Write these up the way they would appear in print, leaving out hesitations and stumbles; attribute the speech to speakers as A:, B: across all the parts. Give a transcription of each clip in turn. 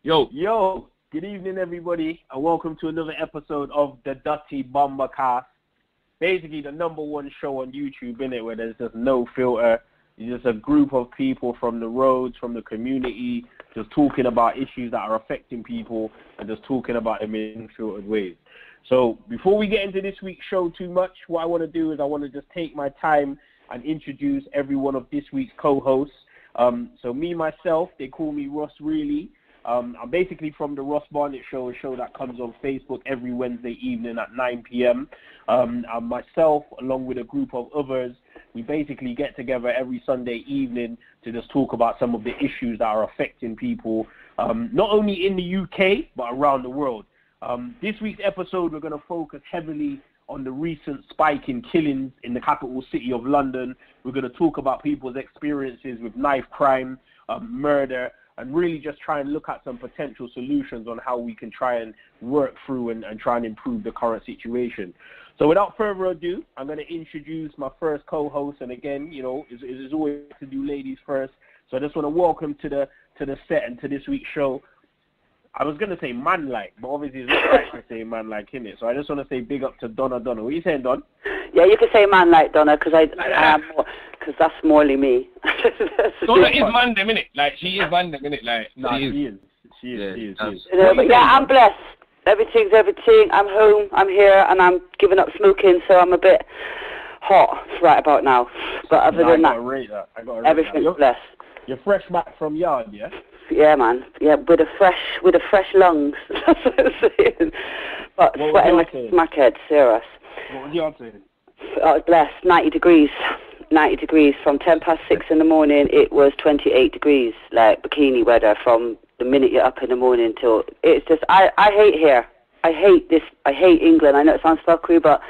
A: Yo, good evening, everybody, and welcome to another episode of the Dutty Bumbacast. Basically, the #1 show on YouTube, innit, where there's just no filter. It's just a group of people from the roads, from the community, just talking about issues that are affecting people and just talking about them in unfiltered ways. So before we get into this week's show too much, what I want to do is I want to just take my time and introduce every one of this week's co-hosts. So me, myself, they call me Ross Really. I'm basically from the Ross Barnett Show, a show that comes on Facebook every Wednesday evening at 9 p.m. And myself, along with a group of others, we basically get together every Sunday evening to just talk about some of the issues that are affecting people, not only in the UK, but around the world. This week's episode, we're going to focus heavily on the recent spike in killings in the capital city of London. We're going to talk about people's experiences with knife crime, murder, and really just try and look at some potential solutions on how we can try and work through and try and improve the current situation. So without further ado, I'm going to introduce my first co-host, and again, you know, it's always to do ladies first. So I just want to welcome to the set and to this week's show. I was going to say man-like, but obviously it's not right to say man-like, innit? So I just want to say big up to Donna. What are you saying, Don?
B: Yeah, you can say man-like, Donna, because that's morely me.
C: Donna is man them, innit? Like, she is man them, innit? Like,
A: she is.
B: I'm blessed. Everything's everything. I'm home, I'm here, and I'm giving up smoking, so I'm a bit hot right about now. But other than that, everything's blessed.
A: You're fresh back from yard, yeah?
B: Yeah, man. Yeah, with a fresh lungs. That's what I'm saying. But sweating like a smackhead, serious.
A: What was your saying?
B: I was blessed. 90 degrees. 90 degrees. From 10 past 6 in the morning, it was 28 degrees, like bikini weather from the minute you're up in the morning till... It's just... I hate here. I hate this. I hate England. I know it sounds fuckery, but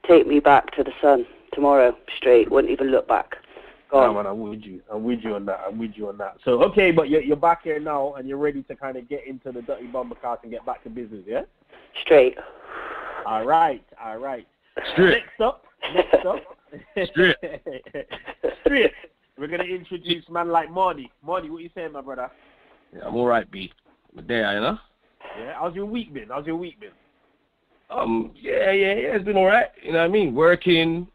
B: take me back to the sun tomorrow straight. Wouldn't even look back.
A: No, man, I'm with you on that. So, okay, but you're back here now, and you're ready to kind of get into the Dutty Bumbacast and get back to business, yeah?
B: Straight.
A: All right.
C: Straight.
A: Next up. Straight. We're going to introduce man like Marty. Marty, what you saying, my brother?
C: Yeah, I'm all right, B. I'm there, you know?
A: Yeah, how's your week been?
C: Yeah, it's been all right. You know what I mean? Working...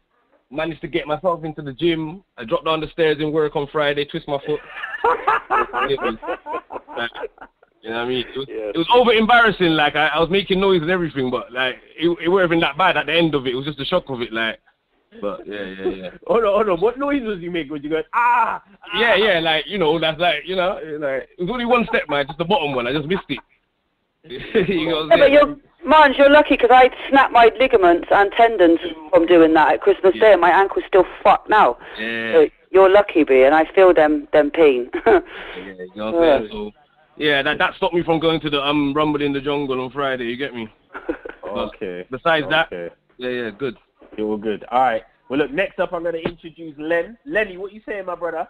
C: Managed to get myself into the gym. I dropped down the stairs in work on Friday, twist my foot. You know what I mean? It was over embarrassing. Like I was making noise and everything, but like it wasn't even that bad at the end of it. It was just the shock of it, like. But yeah.
A: Hold on. What noise was you making? Was you going
C: Yeah, like that's like like it was only one step, man, just the bottom one. I just missed it. You know what I'm saying?
B: But you're lucky because I snapped my ligaments and tendons from doing that at Christmas Day, and my ankle's still fucked now.
C: Yeah.
B: So you're lucky, B, and I feel them pain.
C: That stopped me from going to the Rumble in the Jungle on Friday. You get me?
A: Okay.
C: Besides that, good.
A: You're all good. All right. Well, look. Next up, I'm going to introduce Len. Lenny, what you saying, my brother?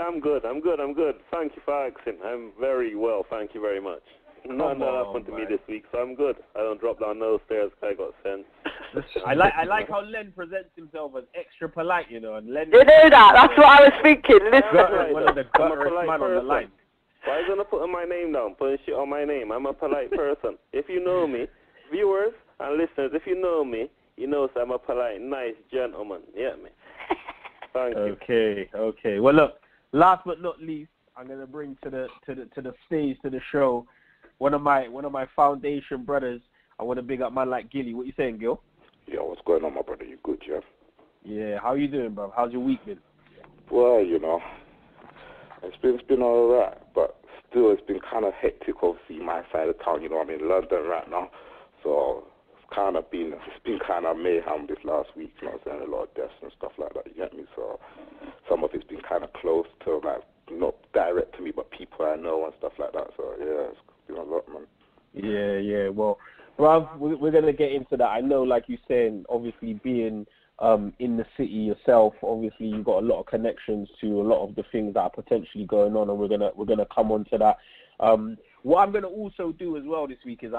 D: I'm good. Thank you for asking. I'm very well. Thank you very much. Nothing happened to me this week, so I'm good. I don't drop down those stairs because I got sense.
A: I like how Len presents himself as extra polite, and Len...
B: You know that? That's what I was thinking. Listen.
A: One of the gutterest man on the line.
D: Why are you going to put my name down, putting shit on my name? I'm a polite person. If you know me, viewers and listeners, if you know me, you know I'm a polite, nice gentleman. Yeah, me. Thank you.
A: Okay. Well, look, last but not least, I'm going to bring to the stage, to the show, one of my foundation brothers. I want to big up man like Gilly. What you saying, Gil?
E: Yeah, what's going on, my brother? You good, Jeff?
A: Yeah, how you doing, bro? How's your week been?
E: Well, it's been all right, but still it's been kind of hectic, obviously, my side of town. I'm in London right now, so it's been kind of mayhem this last week, saying, a lot of deaths and stuff like that, you get me? So some of it's been kind of close to, like, not direct to me, but people I know and stuff like that, so yeah, it's been a lot, man.
A: Yeah, well, Rav, we're going to get into that. I know, like you're saying, obviously being in the city yourself, obviously you've got a lot of connections to a lot of the things that are potentially going on, and we're gonna come on to that. What I'm going to also do as well this week is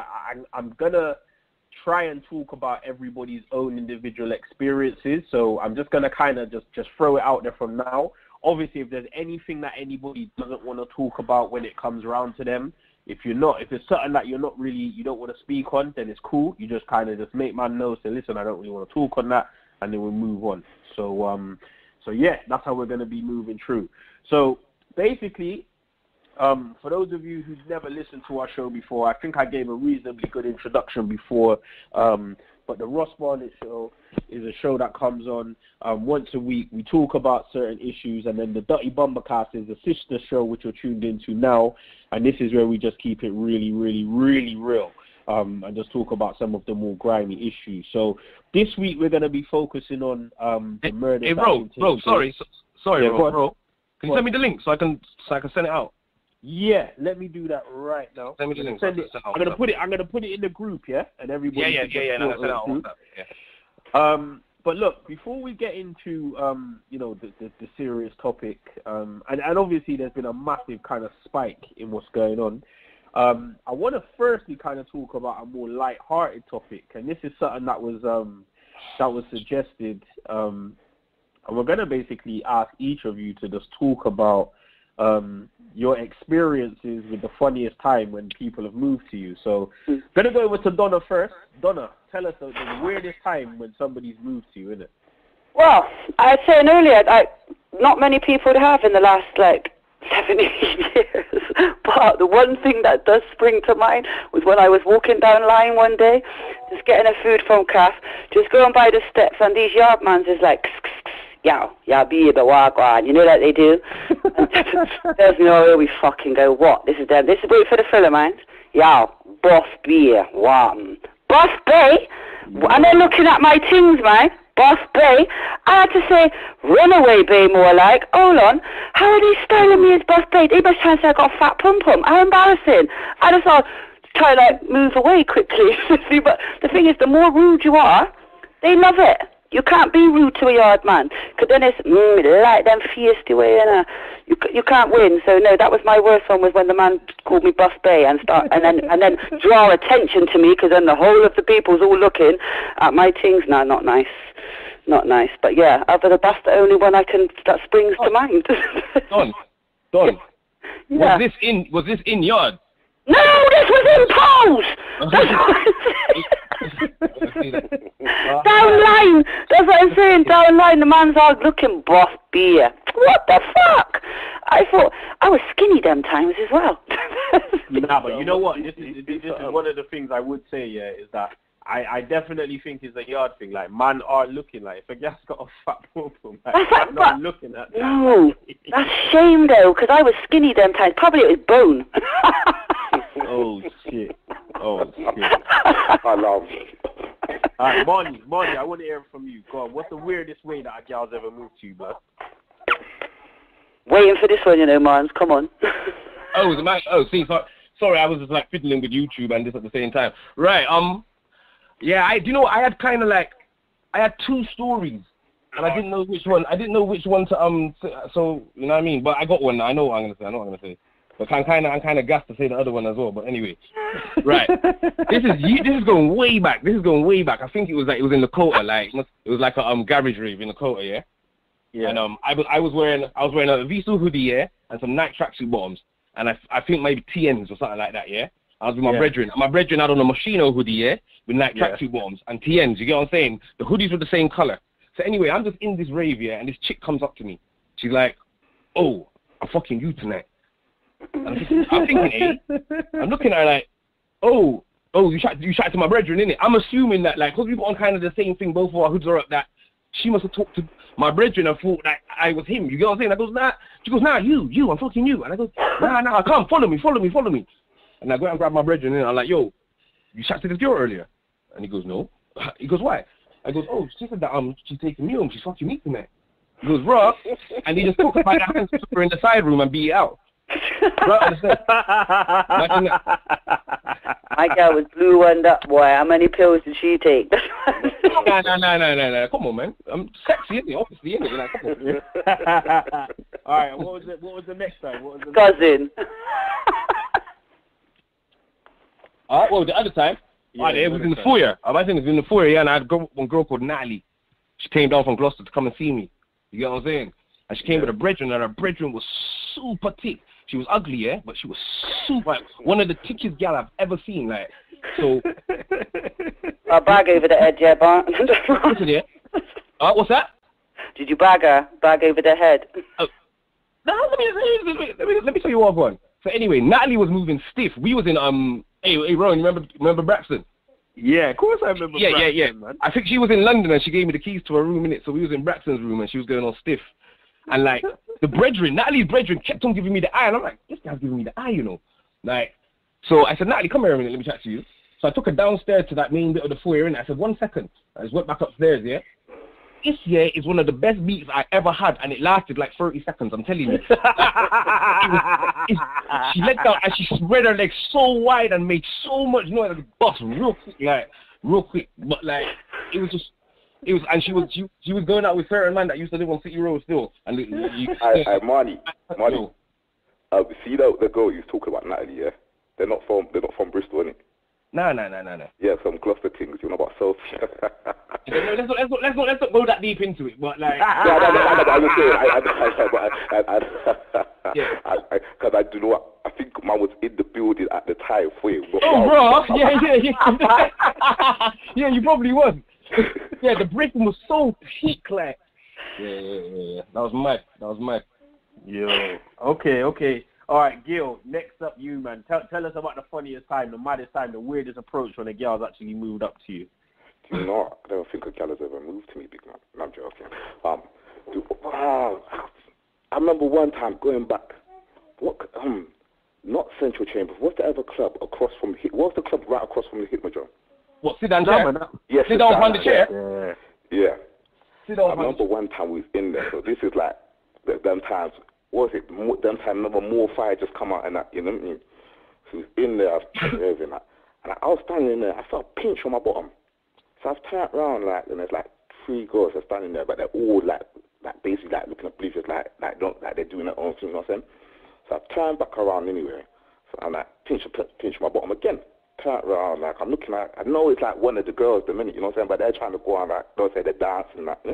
A: I'm going to try and talk about everybody's own individual experiences. So I'm just going to kind of just throw it out there from now. Obviously, if there's anything that anybody doesn't want to talk about when it comes around to them, If it's something that you don't want to speak on, then it's cool. You just kind of just make man know, say, listen, I don't really want to talk on that, and then we'll move on. So yeah, that's how we're going to be moving through. So basically, for those of you who've never listened to our show before, I think I gave a reasonably good introduction before, but the Ross Barnett Show is a show that comes on once a week. We talk about certain issues, and then the Dutty Bumbacast is a sister show which you're tuned into now, and this is where we just keep it really, really, really real, and just talk about some of the more grimy issues. So this week we're going to be focusing on the murder.
C: Hey, bro, sorry,
A: yeah,
C: bro. Can you send me the link so I can send it out?
A: Yeah, let me do that right now.
C: Send me the link.
A: I'm gonna put it in the group, yeah, and everybody.
C: Yeah. No, send it out. Yeah.
A: But look, before we get into the serious topic, and obviously there's been a massive kind of spike in what's going on. I want to firstly kind of talk about a more light-hearted topic, and this is something that was suggested, and we're going to basically ask each of you to just talk about your experiences with the funniest time when people have moved to you. So, going to go over to Donna first. Donna, tell us the weirdest time when somebody's moved to you, innit?
B: Well, I was saying earlier, not many people have in the last, 7 years. But the one thing that does spring to mind was when I was walking down line one day, just getting a food from Calf, just going by the steps, and these yardmans is like, yeah, be the walk on. You know that they do? And there's no way we fucking go, what? This is them. This is wait for the filler, man. Yeah, boss beer, what? Boss Bay? And they're looking at my things, man. Boss Bay? I had to say, runaway Bay more like. Hold on. How are they styling me as Boss Bay? They must try and say I got a fat pum-pum. How embarrassing. I just thought, try move away quickly. But the thing is, the more rude you are, they love it. You can't be rude to a yard man, because then it's like them feisty way, and you can't win. So no, that was my worst one, was when the man called me Boss Bay and then draw attention to me, because then the whole of the people's all looking at my things. No, not nice. But yeah, that's the only one that springs to mind.
C: Don.
B: Yeah.
C: Was this in yard?
B: No, this was in pose. Down line. That's what I'm saying. Down line, the man's all looking Boss Beer. What the fuck? I thought I was skinny them times as well.
A: But you know what? This is one of the things I would say. Yeah, is that I definitely think it's a yard thing. Like, man are looking like, if a guy's got a fat pum-pum, I'm not looking at that.
B: No, that's shame though, because I was skinny them times. Probably it was bone.
A: Oh shit.
E: I love it.
A: Alright, Marnie, I want to hear from you. Go on, what's the weirdest way that a gal's ever moved to you, bro?
B: Waiting for this one, Mons. Come on.
C: Sorry, I was just fiddling with YouTube and this at the same time. Right, yeah, I had two stories, and I didn't know which one. To so you know what I mean. But I got one. I know what I'm gonna say. But I'm kind of gassed to say the other one as well. But anyway, right. This is going way back. I think it was in Lakota. It was like a garage rave in Lakota, yeah. Yeah. And I was wearing a Visa hoodie, yeah, and some Nike tracksuit bottoms, and I think maybe TNs or something like that, yeah. I was with my brethren. My brethren had on a Moschino hoodie, yeah, with Nike tracksuit bottoms and TNs. You get what I'm saying? The hoodies were the same color. So anyway, I'm just in this rave, yeah, and this chick comes up to me. She's like, "Oh, I'm fucking you tonight." I'm thinking, I'm looking at her like, "Oh, you shot to my brethren, innit?" I'm assuming that, because we've got on kind of the same thing, both of our hoods are up, that she must have talked to my brethren and thought that I was him. You get what I'm saying? I goes, "Nah." She goes, "Nah, you, I'm fucking you." And I go, "Nah, come, follow me. And I go and grab my brethren, and I'm like, "Yo, you shot to this girl earlier?" And he goes, "No." He goes, "Why?" I goes, "Oh, she said that she's taking me home. She's fucking me tonight." He goes, "Bruh," and he just took her by the hands, took her in the side room and beat it out.
B: My girl was blue and up, boy. How many pills did she take?
C: No. Come on, man. I'm sexy, isn't it? Obviously, isn't it? Come on.
A: All right. What was the next time?
B: Cousin.
C: Well, the other time, it was in the foyer. I think it was in the foyer, yeah, and I had one girl called Natalie. She came down from Gloucester to come and see me. You get what I'm saying? And she came with a brethren, and her brethren was super thick. She was ugly, yeah, but she was super. One of the thickest gal I've ever seen, like. So.
B: A bag over the head, yeah, Bart.
C: What's that?
B: Did you bag her? Bag over the head?
C: No, let me tell you what one. So anyway, Natalie was moving stiff. We was in hey Ron, you remember Braxton?
A: Yeah, of course I remember.
C: Yeah.
A: Man.
C: I think she was in London and she gave me the keys to her room in it. So we was in Braxton's room and she was going on stiff. And like Natalie's brethren kept on giving me the eye, and I'm like, this guy's giving me the eye, you know. Like, so I said, Natalie, come here a minute, let me chat to you. So I took her downstairs to that main bit of the foyer, and I said, 1 second. I just went back upstairs, yeah. This year is one of the best beats I ever had, and it lasted like 30 seconds, I'm telling you. She let down, and she spread her legs so wide and made so much noise, like, bust real quick. But like, and she was going out with certain man that used to live on City Road still. And
E: Marnie. See the girl you was talking about, Natalie, yeah? They're not from Bristol, innit?
C: No.
E: Yeah, some Gloucester things, you know about Sophie.
C: Let's not go that deep into it, but like.
E: Because I do know what, I think man was in the building at the time for it.
C: Oh, bro, yeah. Yeah, you probably was. Yeah, the briefing was so thick, like. Yeah. That was mad.
A: Yo. Okay. All right, Gil, next up you, man. Tell us about the funniest time, the maddest time, the weirdest approach when a girl's actually moved up to you.
E: Do you know, I don't think a girl has ever moved to me, big man. No, I'm joking. I remember one time going back, not Central Chambers, what's the other club across from, what's the club right across from the Hitmajor?
C: What, sit down chair?
E: Yes,
C: sit down on the chair?
E: Yeah.
C: Sit down.
E: I remember one time we was in there, so this is like, them times, what was it? Them time, remember more fire just come out and that, you know what I mean? So we was in there, and I was standing there, I felt a pinch on my bottom. So I've turned around, like, and there's like 3 girls are standing there, but they're all like basically like looking oblivious, like they're doing their own thing, you know what I'm saying? So I've turned back around anyway. So I'm like, pinch my bottom again. Turn around, like I'm looking at, I know it's like one of the girls the minute, you know what I'm saying? But they're trying to go on, like, don't say they're dancing and that.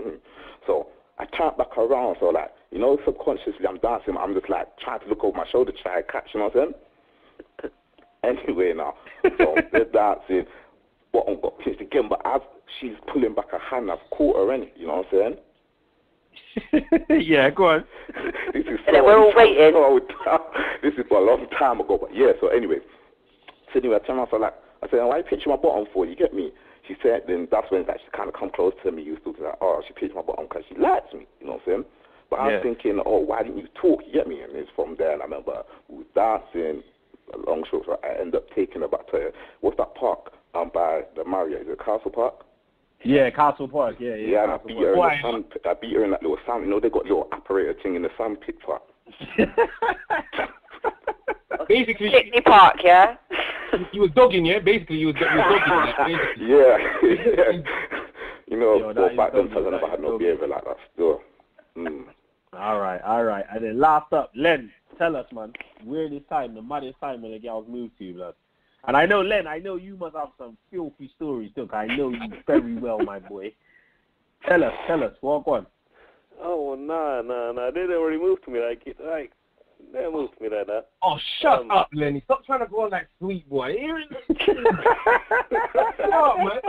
E: So I turned back around, so like, you know, subconsciously I'm dancing, I'm just like trying to look over my shoulder, try to catch, you know what I'm saying? Anyway now, so they're dancing, bottom got pinched again, but she's pulling back her hand, I've caught her in it, you know what I'm
A: saying? Yeah, go on.
E: This is
B: we're all waiting.
E: This is for a long time ago, but yeah, so anyway, I turned around, so like, I said, why are you pinching my bottom for, you get me? She said, then that's when like, she kind of come close to me, you was talking like, oh, she pinched my bottom because she likes me, you know what I'm saying? But I was thinking, oh, why didn't you talk, you get me? And it's from there, and I remember we was dancing, a long short, so I ended up taking her back to, what's that park by the Marriott, is it Castle Park?
A: Yeah, Castle Park, yeah.
E: Yeah, and I beat her in that little sand, you know, they got little apparatus thing in the sand pit park.
C: Basically,
B: Picnic Park, yeah?
C: You was dogging, yeah? Basically, you was dogging, like,
E: yeah. You know, back then, I never had no behavior like that still.
A: All right. And then last up, Len, tell us, man, weirdest time, the maddest time when a girl's moved to you, blood. And I know, Len, you must have some filthy stories, too, I know you very well, my boy. Tell us, walk on.
D: Oh, nah, they didn't really move to me like they didn't move to me like that.
C: Oh, shut up, Lenny. Stop trying to go on like sweet boy. Shut up, man.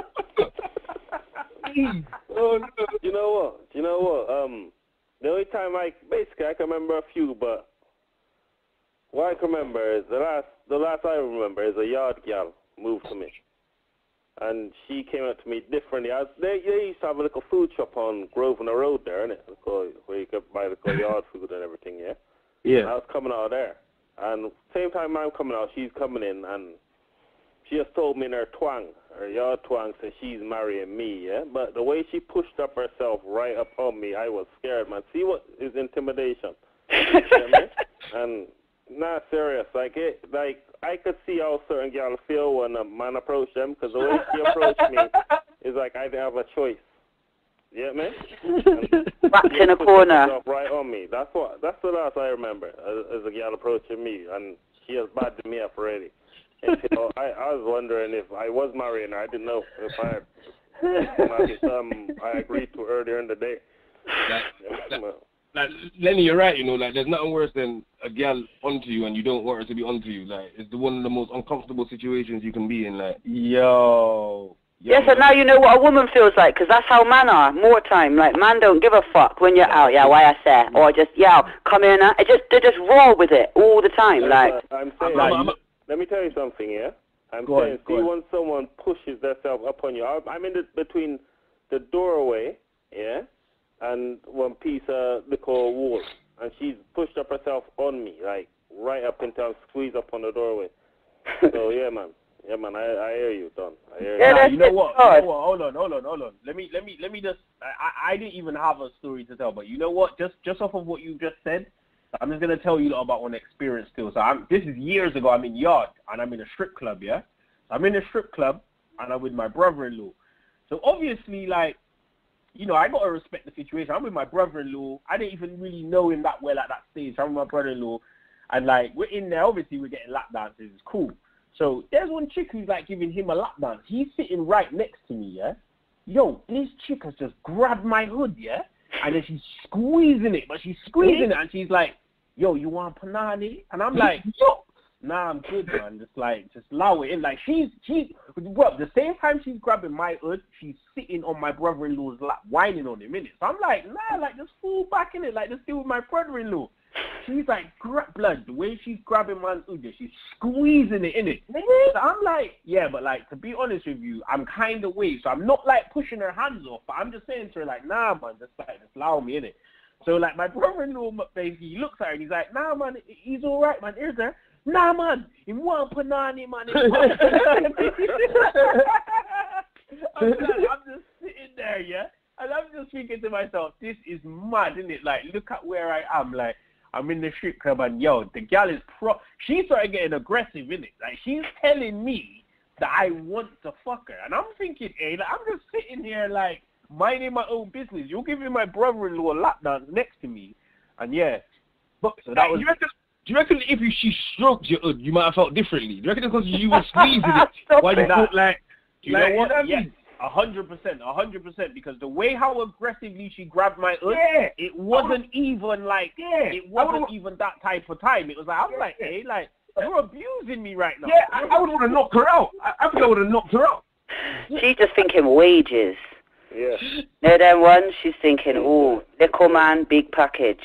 C: Oh, no.
D: You know what? The only time I can remember a few, but what I can remember is the last I remember is a yard gal moved to me, and she came up to me differently. They used to have a little food shop on Grosvenor Road there, innit? Where you could buy the yard food and everything, yeah.
A: Yeah.
D: And I was coming out of there, and same time I'm coming out, she's coming in, and she just told me in her yard twang, said she's marrying me, yeah? But the way she pushed up herself right upon me, I was scared, man. See what is intimidation? You know what I mean? And, nah, serious. Like, I could see how certain girls feel when a man approached them, because the way she approached me is like I didn't have a choice. Yeah, man.
B: Wrapped in a corner.
D: Right on me. That's the last I remember as a girl approaching me, and she has badded me up already. And, you know, I was wondering if I was marrying her. I didn't know if I agreed to earlier in the day.
C: like Lenny, you're right. You know, like there's nothing worse than a girl onto you and you don't want her to be onto you. Like it's one of the most uncomfortable situations you can be in. Like
B: Yes, and now you know what a woman feels like, because that's how man are. More time, like man don't give a fuck when you're out. Yeah, why I say, or just come in. They just roll with it all the time. Like
D: I'm saying, let me tell you something. Yeah, I'm saying, when someone pushes themselves upon you, I'm in between the doorway, yeah, and one piece of little wall, and she's pushed up herself on me, like right up until I'm squeezed up on the doorway. So yeah, man. Yeah, man, I hear you, Don. I hear you.
A: Yeah, you know what? Hold on. Let me just. I didn't even have a story to tell, but you know what? Just off of what you just said, I'm just gonna tell you about one experience still. So this is years ago. I'm in Yard and I'm in a strip club. Yeah, I'm in a strip club and I'm with my brother-in-law. So obviously, like, you know, I gotta respect the situation. I'm with my brother-in-law. I didn't even really know him that well at that stage. I'm with my brother-in-law, and like we're in there. Obviously, we're getting lap dances. It's cool. So there's one chick who's like giving him a lap dance. He's sitting right next to me, yeah? Yo, this chick has just grabbed my hood, yeah? And then she's squeezing it, but she's squeezing it, and she's like, yo, you want panani? And I'm like, yo, nah, I'm good, man. Just allow it in. Like, well, the same time she's grabbing my hood, she's sitting on my brother-in-law's lap, whining on him, innit? So I'm like, nah, like, just fall back in it, like, just deal with my brother-in-law. She's like, blood, the way she's grabbing man's uja, she's squeezing it in it. So I'm like, yeah, but like, to be honest with you, I'm kind of weak. So I'm not like pushing her hands off, but I'm just saying to her, like, nah, man, just allow me in it. So like, my brother-in-law, basically, he looks at her and he's like, nah, man, he's all right, man. Here's her. Nah, man, he want panani, man. I'm just sitting there, yeah? And I'm just thinking to myself, this is mad, isn't it? Like, look at where I am, like, I'm in the strip club and, yo, the gal is she started getting aggressive, innit? Like, she's telling me that I want to fuck her. And I'm thinking, hey, like, I'm just sitting here, like, minding my own business. You're giving my brother-in-law a lap dance next to me. And, yeah. But so that was...
C: Do you reckon if she stroked your hood, you might have felt differently? Do you reckon because you were squeezing it while you thought, like...
A: You know what? Yes. 100%, because the way how aggressively she grabbed my hood, it wasn't even like, it wasn't even that type of time. It was like, I'm like, hey, like, you're abusing me right now.
C: Yeah, I would want to knock her out. I think I would have knocked her out.
B: She's just thinking wages.
D: Yeah.
B: No, then one, she's thinking, oh, little man, big package.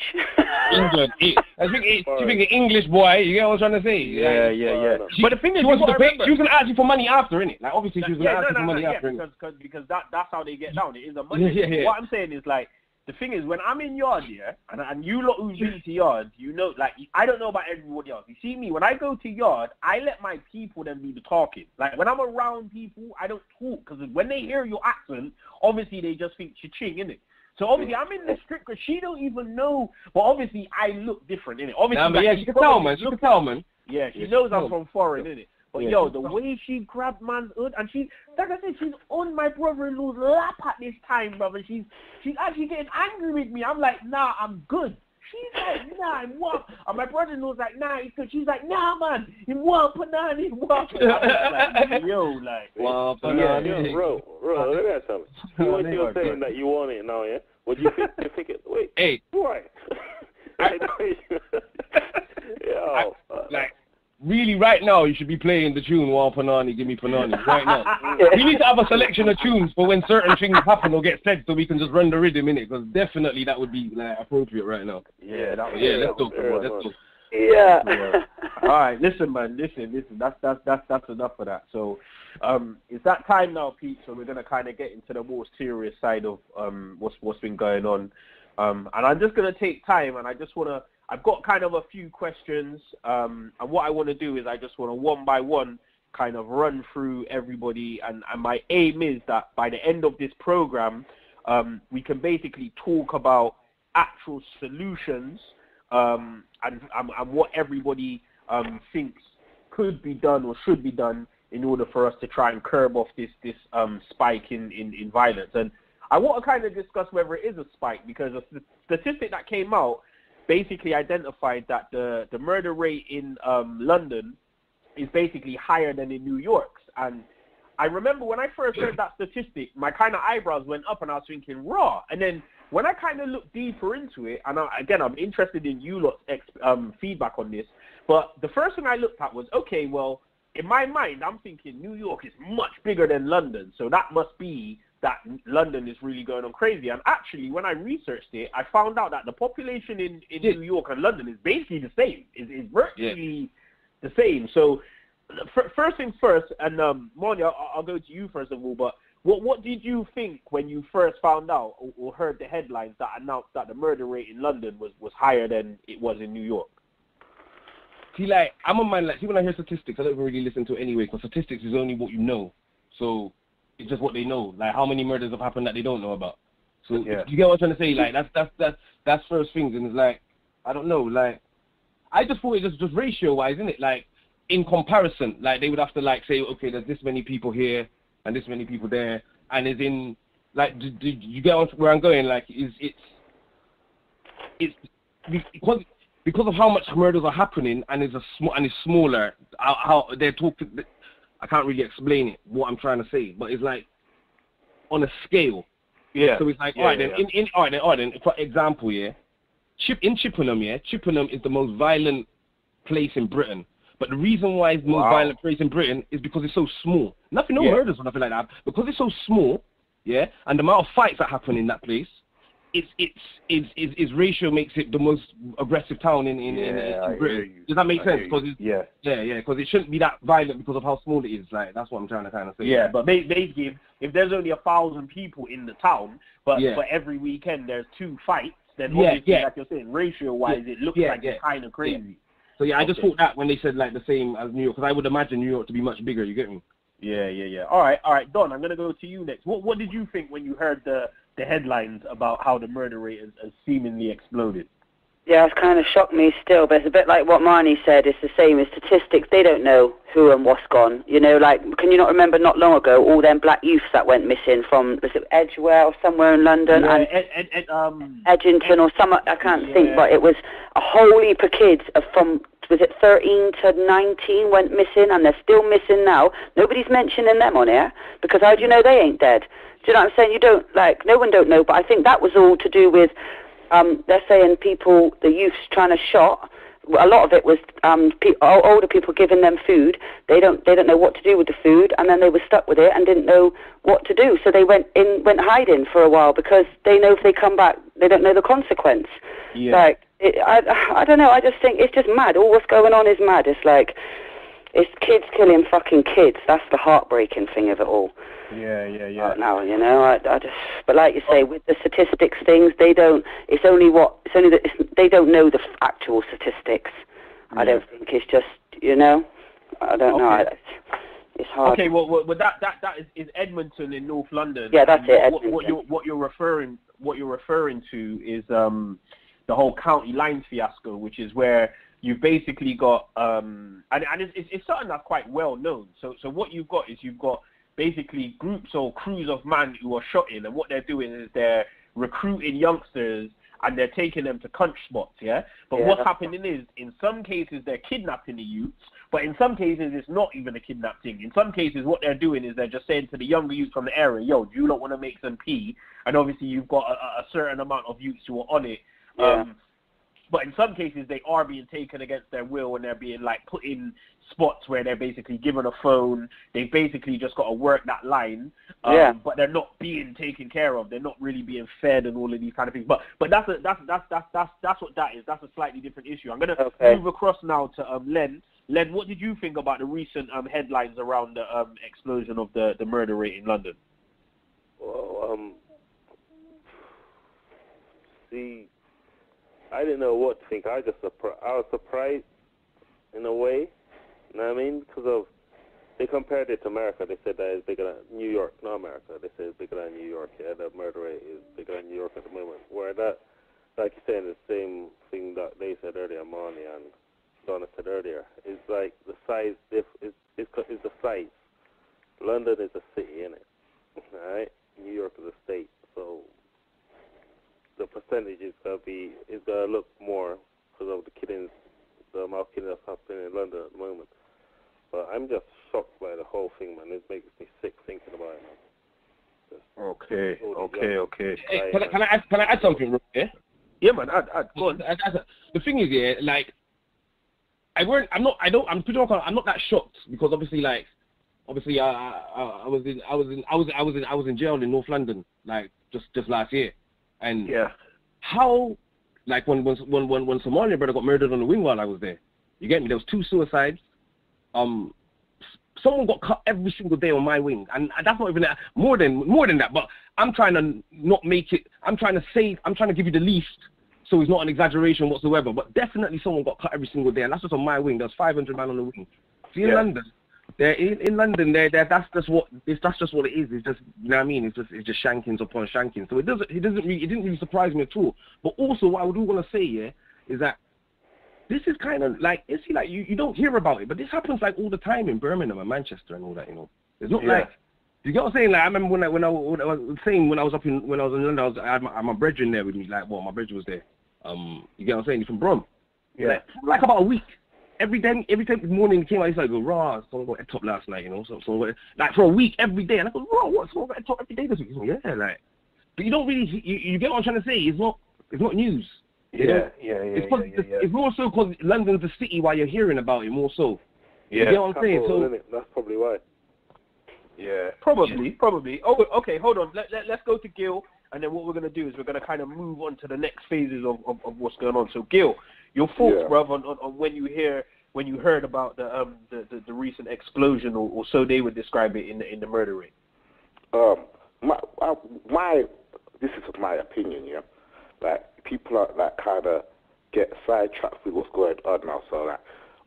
C: England. I think she's thinking English boy. You get what I'm trying to say?
A: Yeah. But the thing is,
C: she was going to ask you for money after, innit? Like, obviously, she was going to ask you for money after,
A: because that's how they get down. It is a money. Yeah. What I'm saying is, like, the thing is, when I'm in Yard, and you lot who's been to Yard, you know, like, I don't know about everybody else. You see me, when I go to Yard, I let my people then do the talking. Like, when I'm around people, I don't talk, because when they hear your accent, obviously they just think cha-ching, innit? So obviously I'm in the strip because she don't even know, but obviously I look different, innit? Obviously,
C: but yeah, she can tell, man. She can tell, man.
A: Yeah, she knows I'm from foreign, innit? But yo, the way she grabbed man's hood, and she, like I said, she's on my brother-in-law's lap at this time, brother. She's actually getting angry with me. I'm like, nah, I'm good. She's like, nah, I'm what? And my brother-in-law's like, nah, he's good. She's like, nah, man, he want panani, what? Like, yo, like,
C: wow, panani.
D: Bro, let me ask something. You're saying that you want it now, yeah? What do you think? You think it? Wait,
C: hey,
D: why?
C: Like, really, right now, you should be playing the tune, "Want Panani, Give Me Panani," right now. We need to have a selection of tunes for when certain things happen or get said, so we can just run the rhythm in it. Because definitely that would be like appropriate right now.
A: Yeah, that would.
C: Yeah, let's go. Let's go.
B: Yeah.
A: All right, listen, man. Listen. That's enough of that. So, it's that time now, Pete. So we're gonna kind of get into the more serious side of what's been going on. And I'm just gonna take time, and I've got kind of a few questions, and what I want to do is I just want to one by one kind of run through everybody, and my aim is that by the end of this program, we can basically talk about actual solutions and what everybody thinks could be done or should be done in order for us to try and curb off this spike in violence. And I want to kind of discuss whether it is a spike, because a statistic that came out basically identified that the murder rate in London is basically higher than in New York's. And I remember when I first heard that statistic, my kind of eyebrows went up and I was thinking, raw. And then when I kind of look deeper into it, and again, I'm interested in you lot's feedback on this, but the first thing I looked at was, okay, well, in my mind, I'm thinking New York is much bigger than London, so that must be that London is really going on crazy. And actually, when I researched it, I found out that the population in New York and London is basically the same. It's virtually the same. So first things first, and Monia, I'll go to you first of all, but what did you think when you first found out or heard the headlines that announced that the murder rate in London was higher than it was in New York?
C: See, like, I'm a man, like, see, when I hear statistics, I don't really listen to it anyway, because statistics is only what you know. So it's just what they know. Like, how many murders have happened that they don't know about? So you get what I'm trying to say? Like, that's first things, and it's like, I don't know, like, I just thought it was just ratio-wise, isn't it? Like, in comparison, like, they would have to, like, say, okay, there's this many people here and this many people there, and it's in, like, do you get where I'm going? Like, it's because of how much murders are happening, and it's smaller. How they're talking, I can't really explain it. What I'm trying to say, but it's like on a scale. Yeah. So it's like, all right then. For example, in Chippenham, Chippenham is the most violent place in Britain. But the reason why it's the most violent place in Britain is because it's so small. No murders or nothing like that. Because it's so small, and the amount of fights that happen in that place, its ratio makes it the most aggressive town in Britain. Does that make sense? Because because it shouldn't be that violent because of how small it is. Like, that's what I'm trying to kind of say.
A: Yeah, but basically, if there's only 1,000 people in the town, but every weekend there's 2 fights, then obviously, like you're saying, ratio-wise, it looks like it's kind of crazy.
C: So I just thought that when they said like the same as New York, because I would imagine New York to be much bigger. You get me?
A: Yeah. All right, Don. I'm gonna go to you next. What did you think when you heard the headlines about how the murder rate has seemingly exploded?
B: Yeah, it's kind of shocked me still, but it's a bit like what Marnie said. It's the same as statistics. They don't know who and what's gone. You know, like, can you not remember not long ago all them black youths that went missing from, was it Edgware or somewhere in London?
A: Yeah,
B: Edgington or some, I can't think, but it was a whole heap of kids from, was it 13 to 19 went missing, and they're still missing now. Nobody's mentioning them on here, because how do you know they ain't dead? Do you know what I'm saying? You don't, like, no one don't know, but I think that was all to do with, they're saying people, the youths trying to shot. A lot of it was older people giving them food. They don't know what to do with the food, and then they were stuck with it and didn't know what to do. So they went hiding for a while because they know if they come back, they don't know the consequence. Yeah. Like, I don't know. I just think it's just mad. All what's going on is mad. It's like, it's kids killing fucking kids. That's the heartbreaking thing of it all.
A: Yeah.
B: Right now, you know, I just, but like you say, with the statistics things, they don't know the actual statistics. Yeah. I don't think it's just, you know, I don't know. It's hard.
A: Okay, well, that is Edmonton in North London.
B: Yeah, that's it. Edmonton.
A: What you're referring to is the whole county line fiasco, which is where you've basically got and it's something that's quite well known. So what you've got is basically groups or crews of men who are shot in, and what they're doing is they're recruiting youngsters and they're taking them to cunt spots, But what's happening is, in some cases, they're kidnapping the youths, but in some cases, it's not even a kidnapping. In some cases, what they're doing is they're just saying to the younger youths from the area, yo, do you not want to make some pee? And obviously, you've got a certain amount of youths who are on it.
B: Yeah.
A: But in some cases, they are being taken against their will, and they're being, like, put in spots where they're basically given a phone. They've basically just got to work that line, but they're not being taken care of. They're not really being fed and all of these kind of things. But that's what that is. That's a slightly different issue. I'm gonna move across now to Len. Len, what did you think about the recent headlines around the explosion of the murder rate in London?
D: Well, see, I didn't know what to think. I was surprised in a way. You know what I mean? Because they compared it to America. They said that it's bigger than New York, not America. They said it's bigger than New York. Yeah, the murder rate is bigger than New York at the moment. Where that, like you're saying, the same thing that they said earlier, Marnie and Donna said earlier, is like the size. Is the size. London is a city, isn't it? All right. New York is a state, so the percentage is gonna look more because of the killings, the amount of killings that's happening in London at the moment. But I'm just shocked by the whole thing, man. It makes me sick thinking about it, man. Just
A: Okay.
C: Hey, can I add something, bro? Yeah.
A: Yeah, man. Add. Go on.
C: The thing is, yeah, like I'm not that shocked because obviously I was in jail in North London like just last year, and how like when Somalian brother got murdered on the wing while I was there, you get me? There was 2 suicides. Someone got cut every single day on my wing, and that's not even that, more than that. But I'm trying to not make it. I'm trying to give you the least, so it's not an exaggeration whatsoever. But definitely, someone got cut every single day, and that's just on my wing. There's 500 man on the wing. See, in London, in London, that's just what it is. It's just, you know what I mean? It's just shankings upon shankings. So it didn't really surprise me at all. But also, what I would want to say, is that this is kind of like, you don't hear about it, but this happens like all the time in Birmingham and Manchester and all that, you know. It's not like, you get what I'm saying? Like, I remember when I was in London, I had my brethren there with me. Like, my brethren was there. You get what I'm saying? He's from Brom. Yeah. Like about a week. Every time morning he came out, he's like, raw, someone got a top last night, you know. Like for a week, every day. And I go, raw, what? Someone got a top every day this week? He's like, yeah, like. But you don't really, you get what I'm trying to say? It's not news. It's more so because London's the city why you're hearing about it more so. You get what I'm saying? So
D: that's probably why.
A: Yeah, probably. Oh, okay, hold on. Let's go to Gil, and then what we're going to do is we're going to kind of move on to the next phases of what's going on. So, Gil, your thoughts, bruv, on when you heard about the recent explosion, or so they would describe it in the murder rate.
E: This is my opinion, yeah. Like, people are like kind of get sidetracked with what's going on now. So, like,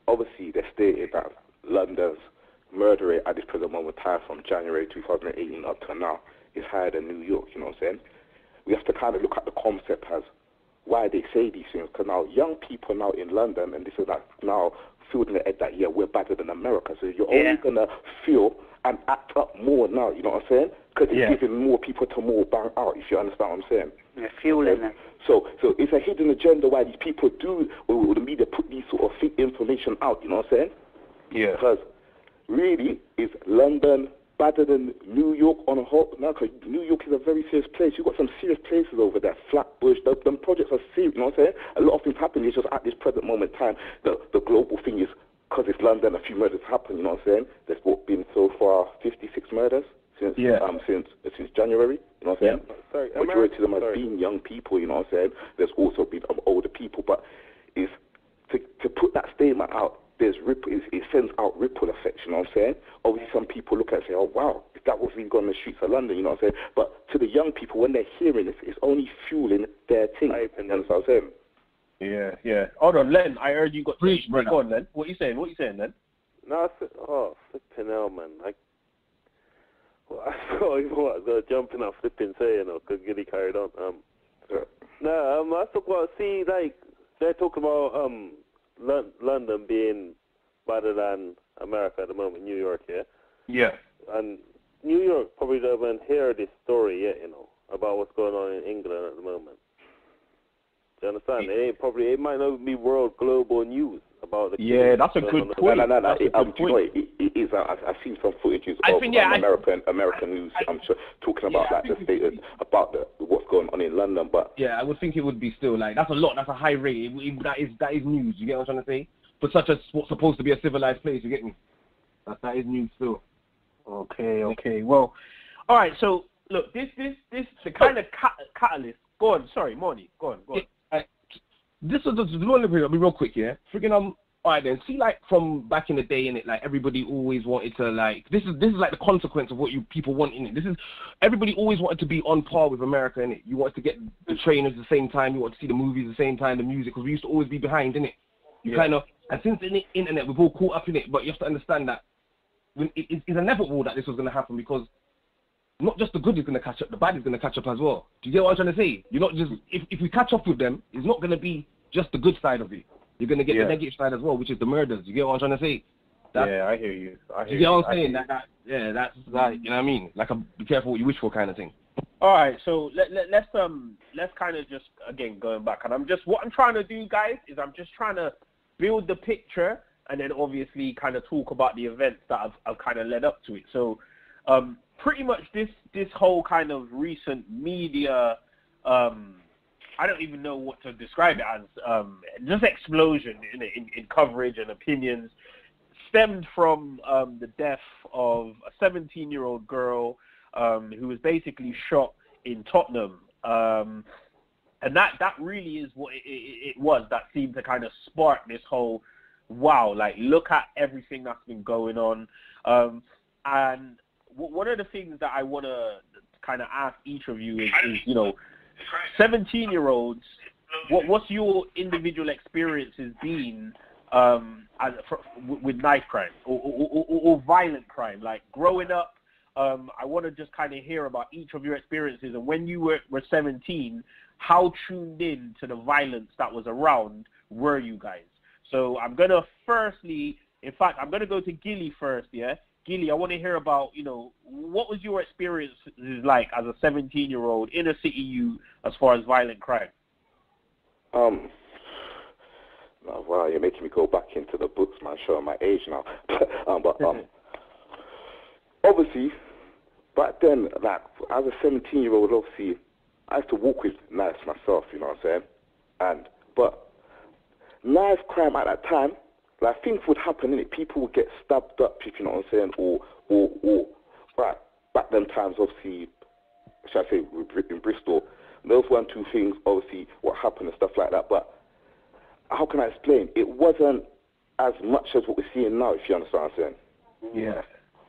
E: obviously they stated that London's murder rate at this present moment in time from January 2018 up to now is higher than New York, you know what I'm saying? We have to kind of look at the concept as why they say these things, because now young people now in London, and this is like now feeling the head that, we're better than America, so you're only going to feel and act up more now, you know what I'm saying? Because it's giving more people to more bang out, if you understand what I'm saying.
B: Yeah, fueling them.
E: So it's a hidden agenda why these people do, or the media put these sort of fake information out, you know what I'm saying?
A: Yeah.
E: Because really, is London better than New York on a whole? No, because New York is a very serious place. You've got some serious places over there. Flatbush, them projects are serious, you know what I'm saying? A lot of things happen. It's just at this present moment in time, the global thing is, because it's London, a few murders happen, you know what I'm saying? There's been so far 56 murders since January, you know what I'm saying?
D: Sorry,
E: majority of them have been young people, you know what I'm saying? There's also been older people, but it's to put that statement out, it sends out ripple effects, you know what I'm saying? Obviously, some people look at it and say, oh, wow, if that was really going on the streets of London, you know what I'm saying? But to the young people, when they're hearing it, it's only fueling their thing, you know what I'm saying?
A: Yeah. Hold on, Len, I heard you got preach, brother. Go on, Len. What you saying, Len?
D: No, flipping hell, man. I saw the jumping up, flipping saying, because Gilly carried on. I thought, like, they're talking about London being better than America at the moment, New York, yeah? Yeah. And New York probably doesn't hear this story yet, about what's going on in England at the moment. Do you understand? It might not be world global news about the...
A: Yeah, that's a good point.
E: No. It is. I've seen some footages of American news. I'm sure talking about the state about what's going on in London. But
C: I would think it would be still like that's a lot. That's a high rate. That is news. You get what I'm trying to say? For such a what's supposed to be a civilized place, you get me? That is news still.
A: Okay. Well, all right. So look, this the kind of catalyst. Go on. Sorry, Moni. Go on.
C: This is I'll be real quick, yeah. Freaking alright then. See, like from back in the day, innit, like everybody always wanted to like this is like the consequence of what people want in it. This is everybody always wanted to be on par with America, innit. You wanted to get the trainers at the same time, you want to see the movies at the same time, the music, because we used to always be behind, innit. And since the internet, we've all caught up in it. But you have to understand that it's inevitable that this was going to happen because not just the good is going to catch up, the bad is going to catch up as well. Do you get what I'm trying to say? You're not just if we catch up with them, it's not going to be just the good side of it. You're going to get the negative side as well, which is the murders. You get what I'm trying to say?
A: I hear you.
C: You get what I'm saying? That's you know what I mean? Like be careful what you wish for kind of thing.
A: All right, so let's kind of just again going back, and what I'm trying to do, guys, is I'm just trying to build the picture, and then obviously kind of talk about the events that I've kind of led up to it. So. pretty much this whole kind of recent media, I don't even know what to describe it as, just explosion in coverage and opinions, stemmed from the death of a 17-year-old girl who was basically shot in Tottenham. And that really is what it was that seemed to kind of spark this whole, wow, like, look at everything that's been going on. And one of the things that I want to kind of ask each of you is 17-year-olds, what's your individual experiences been with knife crime or violent crime? Like, growing up, I want to just kind of hear about each of your experiences. And when you were 17, how tuned in to the violence that was around were you guys? So I'm going to I'm going to go to Gilly first, yeah? Gilly, I want to hear about, what was your experience like as a 17-year-old in a city youth as far as violent crime?
E: Wow, you're making me go back into the books, man, showing my age now. But obviously, back then, like, as a 17-year-old, obviously, I used to walk with knives myself, you know what I'm saying? But knife crime at that time, like, things would happen, innit? People would get stabbed up, if you know what I'm saying, or right, back then times, obviously, should I say, in Bristol, those 1, 2 things, obviously, what happened and stuff like that, but how can I explain? It wasn't as much as what we're seeing now, if you understand what I'm saying.
A: Yeah.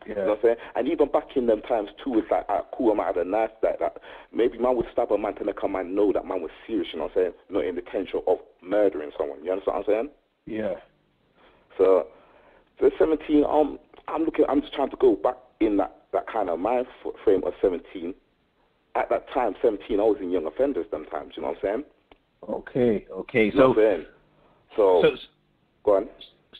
E: You know what I'm saying? And even back in them times too, it's like, cool, I'm out of the knife, that maybe man would stab a man to make a man know that man was serious, you know what I'm saying? Not in the intention of murdering someone, you understand what I'm saying?
A: Yeah.
E: So 17, I'm just trying to go back in that kind of mind frame of 17. At that time, 17, I was in young offenders sometimes, you know what I'm saying?
A: Okay.
E: You know what I'm saying? So go on.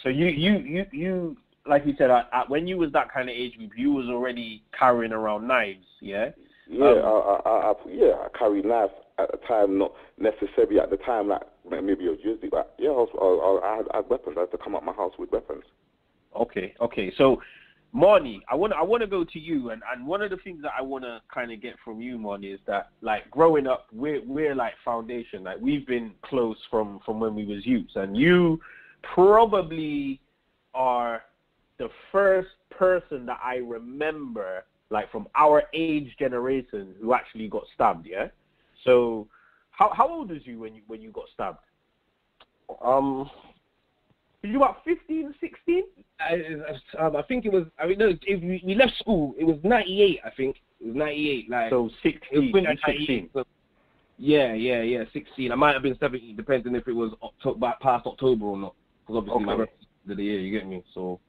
A: So you like you said, when you was that kind of age group, you was already carrying around knives, yeah?
E: Yeah, I carried knives at the time, not necessarily at the time, like maybe a years ago, but yeah, I had weapons. I had to come out my house with weapons. Okay.
A: So, Marnie, I want to go to you, and one of the things that I want to kind of get from you, Marnie, is that, like, growing up, we're like foundation, like, we've been close from when we was youths, and you probably are the first person that I remember, like, from our age generation who actually got stabbed, yeah? So, how old was you when you got stabbed? Were you about 15, 16?
C: I think it was, if we left school, it was 98, I think. It was 98, like.
A: So 16.
C: It was 16. So, yeah, 16. I might have been 17, depending if it was past October or not. Because obviously my birthday of the year, you get me? So.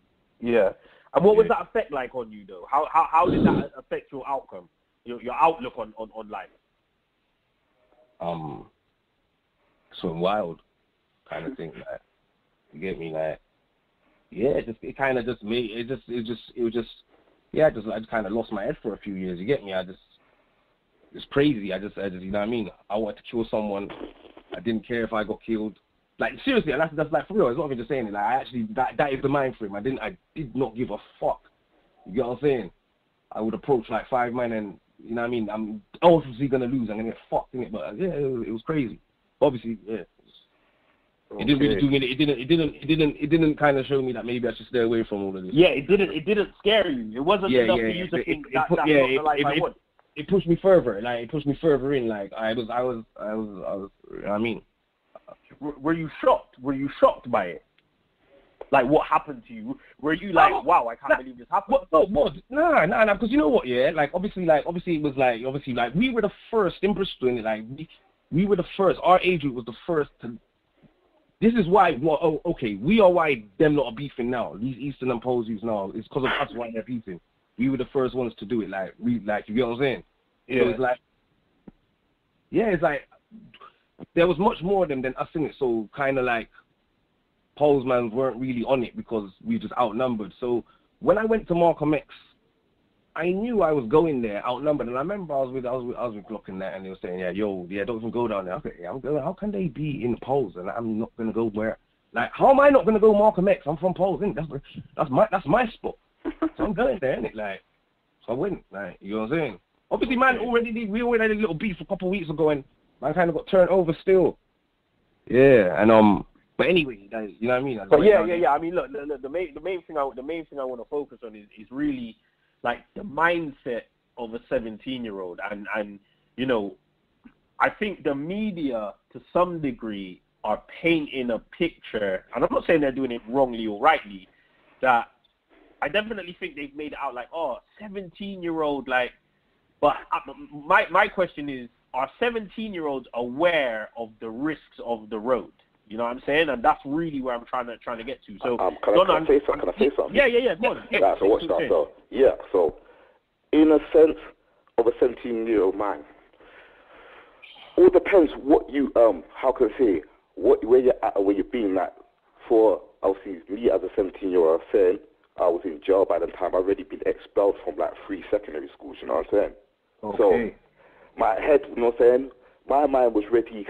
A: Yeah. And what was that effect like on you, though? How did that affect your outcome, your outlook on life?
C: So wild kind of thing, like, you get me, like, yeah, it kind of just made, I just kind of lost my head for a few years, you get me? It's crazy, I just, you know what I mean? I wanted to kill someone, I didn't care if I got killed. Like, seriously, and that's like, for real, it's not even just saying it, like, I actually, that is the mind frame, I did not give a fuck, you get what I'm saying? I would approach, like, 5 men and, you know what I mean, I'm obviously going to lose, I'm going to get fucked in it, but, yeah, it was crazy. Obviously, yeah. It didn't really do me, it didn't kind of show me that maybe I should stay away from all of this.
A: Yeah, it didn't scare you, it wasn't enough for you to think that's not the life I want.
C: It pushed me further, like, it pushed me further in, like, I was, you know what I mean?
A: Were you shocked? Were you shocked by it? Like, what happened to you? Were you like, wow, I can't believe this happened?
C: Nah, because you know what, yeah? Like, obviously, it was like, we were the first in Bristol, like, we were the first, our age group was the first to, this is why, we are why them lot are beefing now. These Eastern and Posies now, it's because of us why they're beefing. We were the first ones to do it, like, you get what I'm saying?
A: Yeah.
C: So it's like, there was much more of them than us in it, so kind of like, Polesmans weren't really on it because we were just outnumbered. So when I went to Markham X, I knew I was going there outnumbered, and I remember I was with Glock in there, and they were saying, don't even go down there. Okay, I'm going. How can they be in Poles and I'm not gonna go where? Like, how am I not gonna go Markham X? I'm from Poles, innit? That's my spot. So I'm going there, innit? Like, I went. Like, you know what I'm saying? Obviously, man, we already had a little beef a couple of weeks ago, and man kind of got turned over still. Yeah, and but anyway, you know what I mean?
A: But yeah. I mean, look, the main thing I want to focus on is really like the mindset of a 17-year-old, and you know, I think the media to some degree are painting a picture, and I'm not saying they're doing it wrongly or rightly, that I definitely think they've made it out like, 17-year-old, like, but my question is, are 17-year-olds aware of the risks of the road? You know what I'm saying? And that's really where I'm trying to get to. So,
E: can I say something?
A: Yeah. Go on.
E: Yeah, so watch that. So, yeah, so in a sense of a 17-year-old man, all depends what you how can I say where you're at or where you've been at. For obviously me as a 17-year-old, saying I was in jail by the time. I'd already been expelled from like 3 secondary schools. You know what I'm saying?
A: Okay.
E: So my head, you know what I'm saying? My mind was ready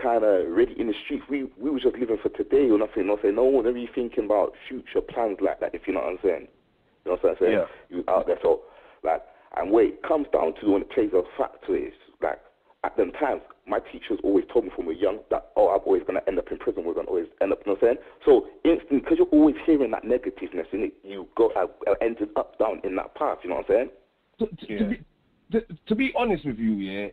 E: in the streets. We were just living for today or nothing. You know what I'm saying? No one was really thinking about future plans like that, if you know what I'm saying. You know what I'm saying?
A: Yeah.
E: You was out there. So, like, and wait, it comes down to when it plays a factor is, like, at them times, my teachers always told me from a young that, I'm always going to end up in prison. We're going to always end up, you know what I'm saying? So, instantly, because you're always hearing that negativeness in it, you go, ended up down in that path, you know what I'm saying?
C: To be honest with you, yeah,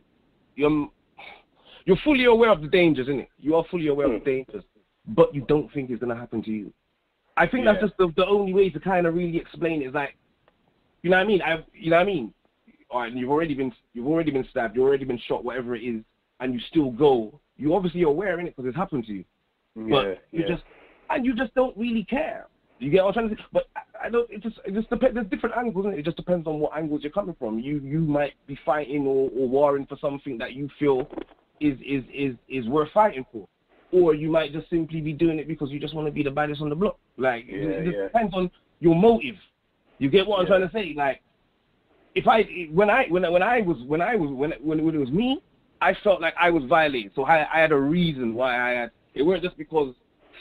C: you're fully aware of the dangers, innit? You are fully aware of the dangers, but you don't think it's going to happen to you. I think that's just the only way to kind of really explain it is like, you know what I mean? All right, you've already been stabbed, you've already been shot, whatever it is, and you still go. You obviously are aware, innit, because it's happened to you. But you just don't really care. You get what I'm trying to say? But I don't. It just depends. There's different angles, innit? It just depends on what angles you're coming from. You might be fighting or warring for something that you feel is worth fighting for, or you might just simply be doing it because you just want to be the baddest on the block. Like it depends on your motive. You get what I'm trying to say? Like when it was me, I felt like I was violated, so I had a reason why it weren't just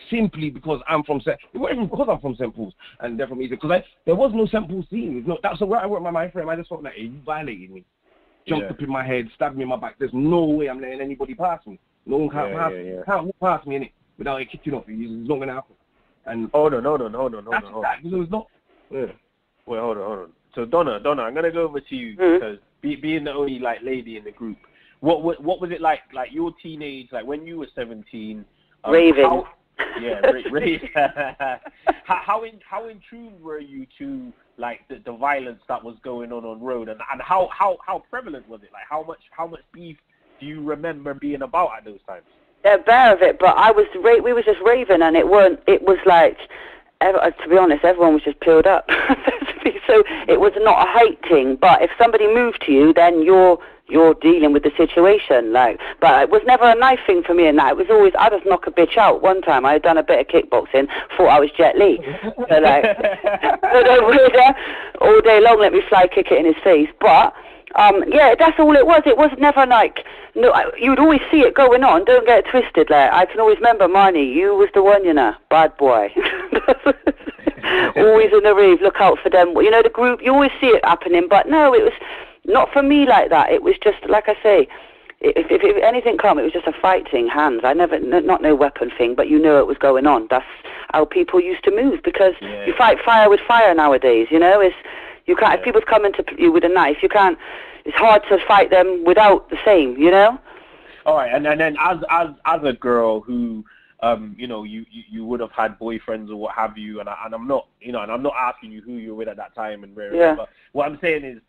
C: simply because I'm from St. It wasn't even because I'm from St. Paul's and they're from East, because there was no St. Paul's scene. No, that's where I worked with my friend. I just felt like, hey, you violated me. Jumped up in my head, stabbed me in my back. There's no way I'm letting anybody pass me. No one can't pass me. Can't walk past me, innit, without it kicking off. It's not going to happen. And
A: hold on.
C: It's not.
A: Yeah. Wait, hold on. So Donna, I'm gonna go over to you because being the only like lady in the group, what was it like your teenage, like when you were 17?
B: Raving.
A: Raving. How in tune were you to like the violence that was going on road, and how prevalent was it? Like how much beef do you remember being about at those times?
B: They're bare of it, but we were just raving, and it was like, to be honest, everyone was just peeled up. So it was not a hate thing, but if somebody moved to you, then you're dealing with the situation. Like, but it was never a knife thing for me, and that it was always I just knock a bitch out. One time I had done a bit of kickboxing, thought I was Jet Li, so like, all day long let me fly kick it in his face. But that's all it was. It was never like, no, you would always see it going on. Don't get it twisted. Like, I can always remember, Marnie, you was the one, you know, bad boy. Always in the rave, look out for them. You know, the group, you always see it happening. But no, it was not for me like that. It was just, like I say, if anything come, it was just a fight thing, hands. I never, not no weapon thing, but you know it was going on. That's how people used to move, because you fight fire with fire nowadays, you know. You can't, if people's coming to you with a knife, you can't, it's hard to fight them without the same, you know?
A: All right, and then as a girl who, you know, you would have had boyfriends or what have you, and I'm not, you know, and I'm not asking you who you were with at that time and where, but what I'm saying is,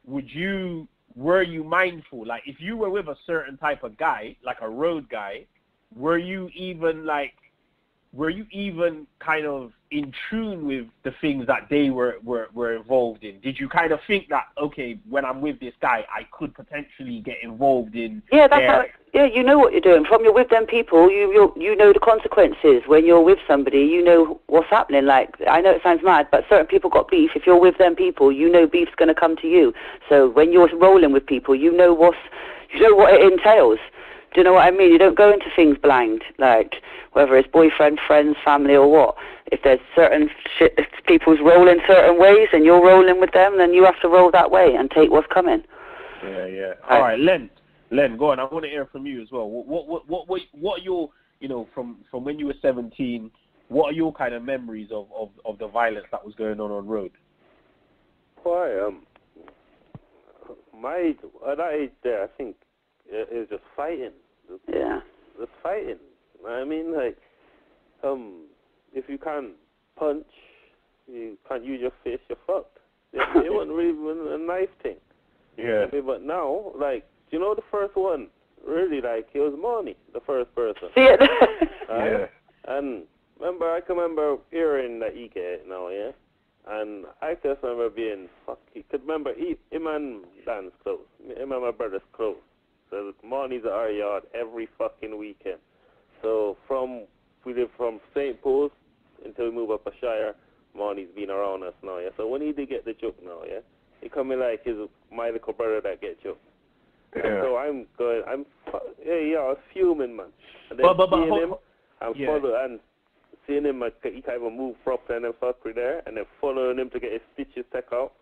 A: were you mindful, like, if you were with a certain type of guy, like a road guy, were you even kind of in tune with the things that they were involved in? Did you kind of think that, okay, when I'm with this guy, I could potentially get involved in?
B: Yeah, you know what you're doing. From you're with them people, you know the consequences. When you're with somebody, you know what's happening. Like, I know it sounds mad, but certain people got beef. If you're with them people, you know beef's going to come to you. So when you're rolling with people, you know what it entails. Do you know what I mean? You don't go into things blind, like whether it's boyfriend, friends, family, or what. If there's certain shit, if people's rolling certain ways and you're rolling with them, then you have to roll that way and take what's coming.
A: Yeah. All right, Len, go on. I want to hear from you as well. What are your, from when you were 17, what are your kind of memories of the violence that was going on road?
D: Why, at that age there, I think it was just fighting. Just fighting. I mean, like, if you can't punch, you can't use your fist, you're fucked. It wasn't really a knife thing.
A: Yeah.
D: I mean, but now, like, the first one, really, like, it was Money, the first person.
B: Yeah.
D: And I can remember hearing that he get it now, yeah? And I just remember being fucking, could remember him and Dan's close. Him and my brother's close. So Money's at our yard every fucking weekend. So we live from St. Paul's until we move up a shire, Money's been around us now, yeah? So when he did get the joke now, yeah? He coming like my little brother that get joked.
A: Yeah.
D: So I was fuming, man. And then seeing him and seeing him, he kind of move properly and then fuckery there, and then following him to get his stitches taken out.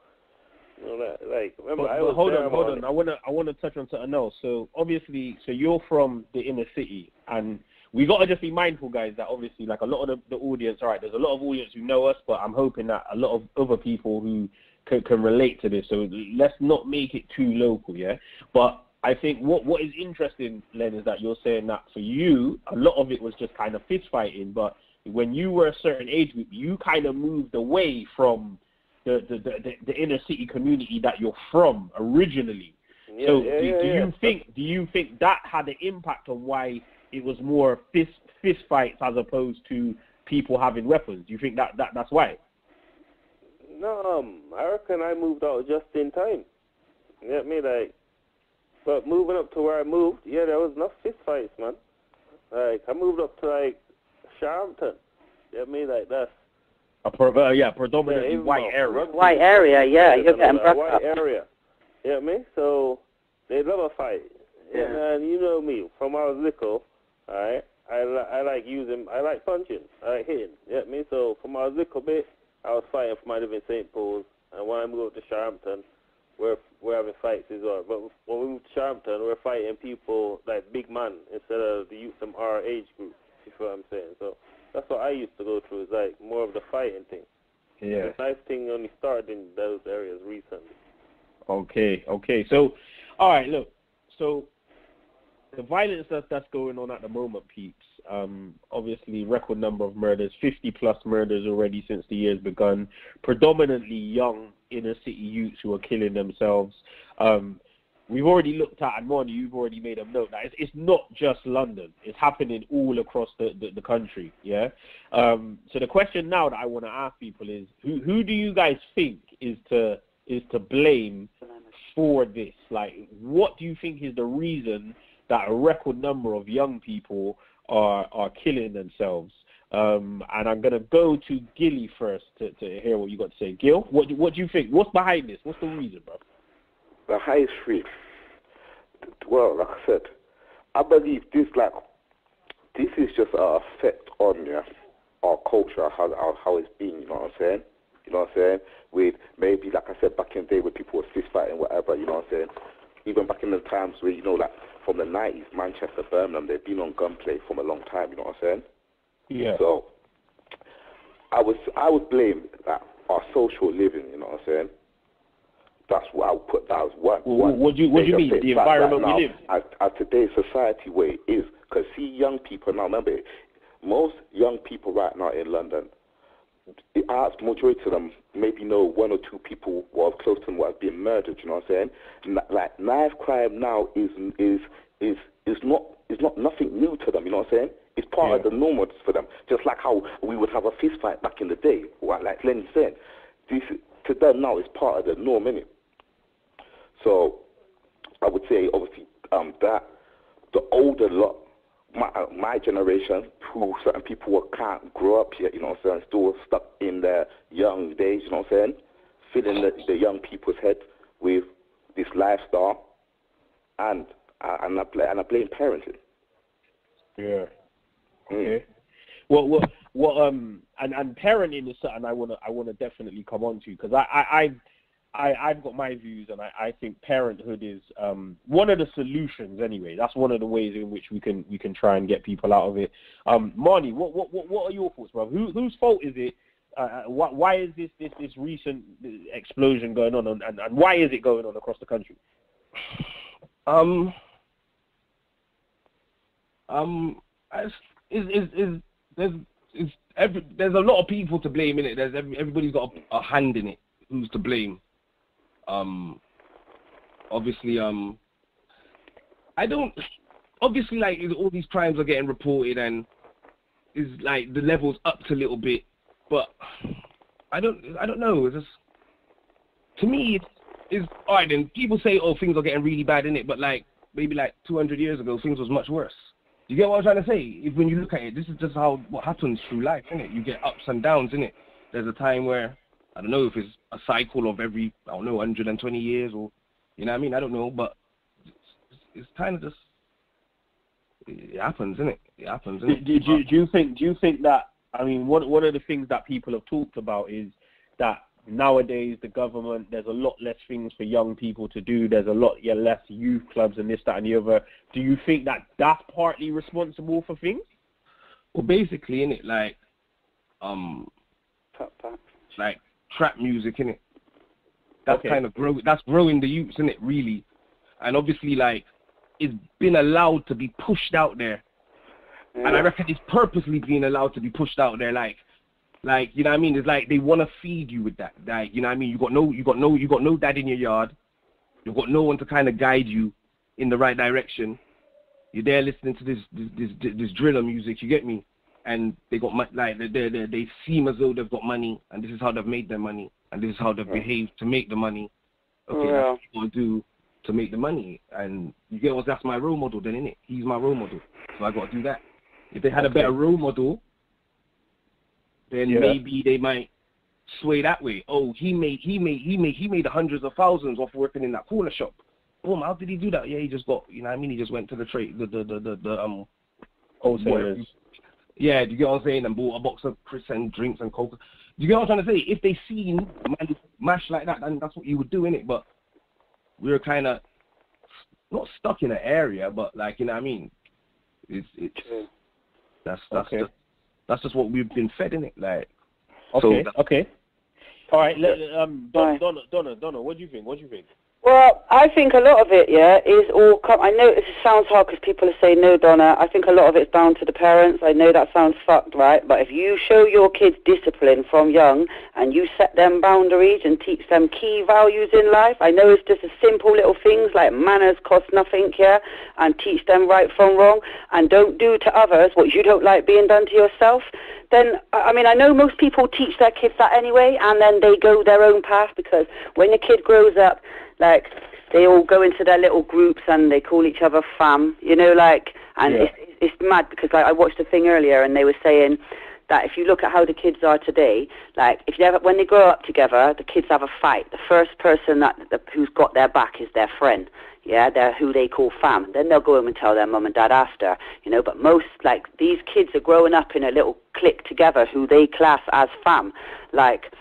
D: Remember, I was
A: hold
D: there,
A: on. I wanna touch on something else. So obviously, you're from the inner city, and we gotta just be mindful, guys, that obviously, like a lot of the audience, all right, there's a lot of audience who know us, but I'm hoping that a lot of other people who can relate to this. So let's not make it too local, yeah. But I think what is interesting, Len, is that you're saying that for you, a lot of it was just kind of fist fighting, but when you were a certain age group, you kind of moved away from the inner city community that you're from originally. Do you think that had an impact on why it was more fist fights as opposed to people having weapons? Do you think that's why?
D: No, I reckon I moved out just in time. You get me? Like, but moving up to where I moved, there was enough fist fights, man. Like, I moved up to, like, Sharpton. You get me? Like, that's
A: predominantly white area.
B: White area, yeah. You're getting brought
D: white
B: up.
D: area. You get me? So, they love a fight.
B: Yeah.
D: And you know me, from when I was little, alright, I like punching, I like hitting. You get me? So, from when I was little bit, I was fighting for my live in St. Paul's, and when I moved to Sharpton, we're having fights as well. But when we moved to Sharpton, we're fighting people like big man instead of the youth from our age group, if you feel what I'm saying. So that's what I used to go through, is like more of the fighting thing.
A: Yeah.
D: The knife thing only started in those areas recently.
A: Okay. So, all right, look. So the violence that's going on at the moment, peeps, obviously record number of murders, 50-plus murders already since the year's begun, predominantly young inner-city youths who are killing themselves. We've already looked at, and Moni, you've already made a note, that it's not just London. It's happening all across the country, yeah? So the question now that I want to ask people is, who do you guys think is to blame for this? Like, what do you think is the reason that a record number of young people are killing themselves? And I'm going to go to Gilly first to hear what you got to say. Gil, what do you think? What's behind this? What's the reason, bro?
E: The highest rate. Well, like I said, I believe this is just an effect on our culture, how it's been, you know what I'm saying? You know what I'm saying? With maybe, like I said, back in the day when people were fist fighting, whatever, you know what I'm saying? Even back in the times where, like from the 90s, Manchester, Birmingham, they've been on gunplay from a long time, you know what I'm saying?
A: Yeah.
E: So I would blame our social living, you know what I'm saying? That's what I would put that as one.
A: What do you mean? The environment we live in?
E: At today's society, where it is, because see, young people now. Remember, most young people right now in London, the majority of them maybe know one or two people who are close to them who have been murdered. You know what I'm saying? Like knife crime now is not nothing new to them. You know what I'm saying? It's part of the normal for them. Just like how we would have a fist fight back in the day. Like Lenny said, to them now it's part of the norm, innit? So I would say obviously that the older lot, my generation, who certain people can't grow up yet, you know what I'm saying, still stuck in their young days, you know what I'm saying, filling the young people's head with this lifestyle. And and I blame parenting.
A: Yeah. Okay. Well, and parenting is something I wanna definitely come on to, because I've got my views, and I think parenthood is one of the solutions anyway. That's one of the ways in which we can try and get people out of it. Marnie, what are your thoughts, bro? Whose fault is it? Why is this recent explosion going on, and why is it going on across the country?
C: There's a lot of people to blame in it. Everybody's got a hand in it. Who's to blame? Obviously, obviously, like, all these crimes are getting reported, and is like the levels upped a little bit, but I don't know. It's just, to me, it's all right. Then people say, oh, things are getting really bad in it, but like maybe like 200 years ago, things was much worse. You get what I'm trying to say? If when you look at it, this is just what happens through life, isn't it? You get ups and downs, isn't it? There's a time where, I don't know if it's a cycle of every, 120 years, or, you know what I mean? I don't know, but it's kind of just, it happens, isn't it? It happens, isn't it?
A: Do you think that, I mean, one of the things that people have talked about is that nowadays the government, there's a lot less things for young people to do. There's a lot less youth clubs and this, that, and the other. Do you think that that's partly responsible for things?
C: Well, basically, innit, like, like trap music, innit? That's kind of growing the youths, innit, really? And obviously, like, it's been allowed to be pushed out there. Yeah. And I reckon it's purposely being allowed to be pushed out there, like, you know what I mean? It's like they want to feed you with that. Like, you know what I mean? You got no dad in your yard. You've got no one to kind of guide you in the right direction. You're there listening to this driller music. You get me? And they got they seem as though they've got money, and this is how they've made their money, and this is how they've behaved to make the money. Okay, that's what you got to do to make the money. And you get what? That's my role model, then, innit? He's my role model, so I got to do that. If they had a better role model, then maybe they might sway that way. Oh, he made hundreds of thousands off working in that corner shop. Boom, how did he do that? Yeah, he just got, you know what I mean? He just went to the trade, the
A: wholesalers.
C: Yeah, do you get what I'm saying? And bought a box of crisps and drinks and coke. Do you get what I'm trying to say? If they seen man mash like that, then that's what you would do, innit? But we're kind of not stuck in an area, but like, you know what I mean? That's just what we've been fed, innit? Like,
A: okay. All right, Donna, what do you think?
B: Well, I think a lot of it, is all... I know it sounds hard because people are saying no, Donna. I think a lot of it's down to the parents. I know that sounds fucked, right? But if you show your kids discipline from young and you set them boundaries and teach them key values in life, I know it's just a simple little things like manners cost nothing, and teach them right from wrong, and don't do to others what you don't like being done to yourself, then, I mean, I know most people teach their kids that anyway, and then they go their own path, because when the kid grows up, like, they all go into their little groups and they call each other fam, you know, like, and it's mad, because like, I watched a thing earlier and they were saying that if you look at how the kids are today, like, when they grow up together, the kids have a fight. The first person who's got their back is their friend. Yeah, they're who they call fam. Then they'll go home and tell their mum and dad after, you know. But most, like, these kids are growing up in a little clique together who they class as fam. Like,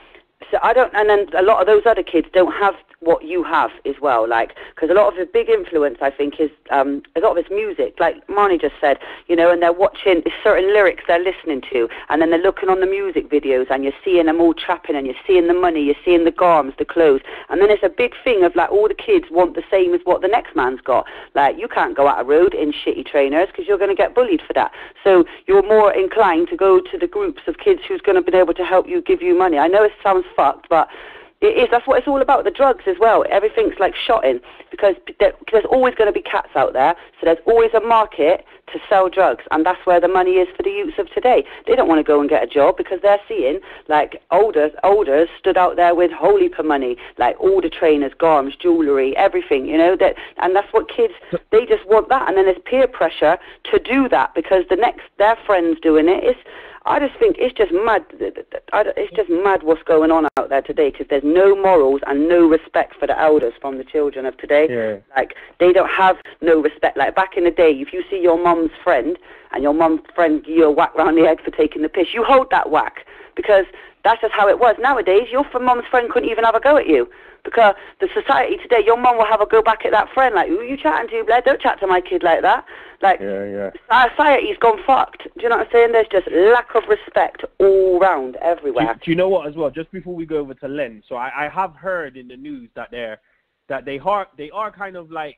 B: so and then a lot of those other kids don't have what you have as well, like, because a lot of the big influence, I think, is a lot of it's music, like Marnie just said, you know, and they're watching certain lyrics they're listening to, and then they're looking on the music videos, and you're seeing them all trapping, and you're seeing the money, you're seeing the garms, the clothes, and then it's a big thing of, like, all the kids want the same as what the next man's got. Like, you can't go out a road in shitty trainers because you're going to get bullied for that. So you're more inclined to go to the groups of kids who's going to be able to help you, give you money. I know it sounds fucked, but it is. That's what it's all about, the drugs as well. Everything's like shotting, because there's always going to be cats out there, so there's always a market to sell drugs, and that's where the money is for the youths of today. They don't want to go and get a job because they're seeing, like, olders stood out there with whole heap of money, like all the trainers, garms, jewellery, everything, you know, and that's what kids, they just want that, and then there's peer pressure to do that because their friend's doing it. I just think it's just mad. It's just mad what's going on out there today, because there's no morals and no respect for the elders from the children of today.
A: Yeah.
B: Like, they don't have no respect. Like, back in the day, if you see your mum's friend and your mum's friend give you a whack round the head for taking the piss, you hold that whack, because that's just how it was. Nowadays, your mum's friend couldn't even have a go at you, because the society today, your mum will have a go back at that friend. Like, who are you chatting to, blood? Don't chat to my kid like that. Like, society's gone fucked. Do you know what I'm saying? There's just lack of respect all round, everywhere.
A: Do you know what as well? Just before we go over to Len, so I have heard in the news that they are kind of like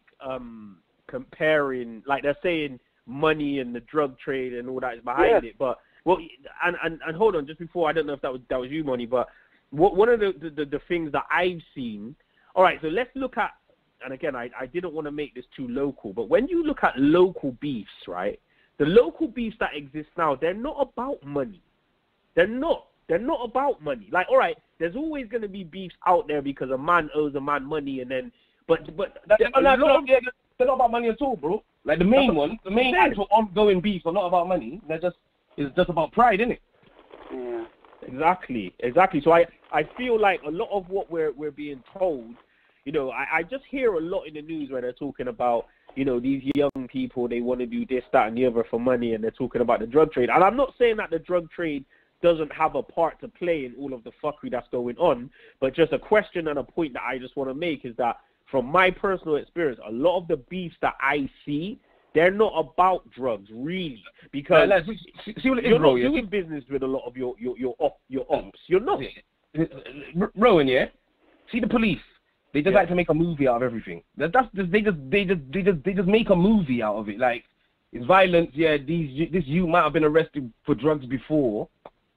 A: comparing, like they're saying money and the drug trade and all that is behind it. But and hold on, just before, I don't know if that was you, Money, but one of the things that I've seen. All right, so let's look at. And again, I didn't want to make this too local, but when you look at local beefs, right, the local beefs that exist now, they're not about money. They're not about money. Like, all right, there's always going to be beefs out there because a man owes a man money, and then, but
C: they're not about money at all, bro. Like, the main actual ongoing beefs are not about money. It's just about pride, isn't it?
B: Yeah.
A: Exactly. So I feel like a lot of what we're being told. You know, I just hear a lot in the news where they're talking about, you know, these young people, they want to do this, that, and the other for money, and they're talking about the drug trade. And I'm not saying that the drug trade doesn't have a part to play in all of the fuckery that's going on, but just a question and a point that I just want to make is that from my personal experience, a lot of the beefs that I see, they're not about drugs, really, because
C: see what it is,
A: you're
C: bro,
A: not doing business with a lot of your ops. You're not.
C: Rowan, yeah? See the police. They just like to make a movie out of everything. They just make a movie out of it. Like, it's violence. Yeah, this youth might have been arrested for drugs before,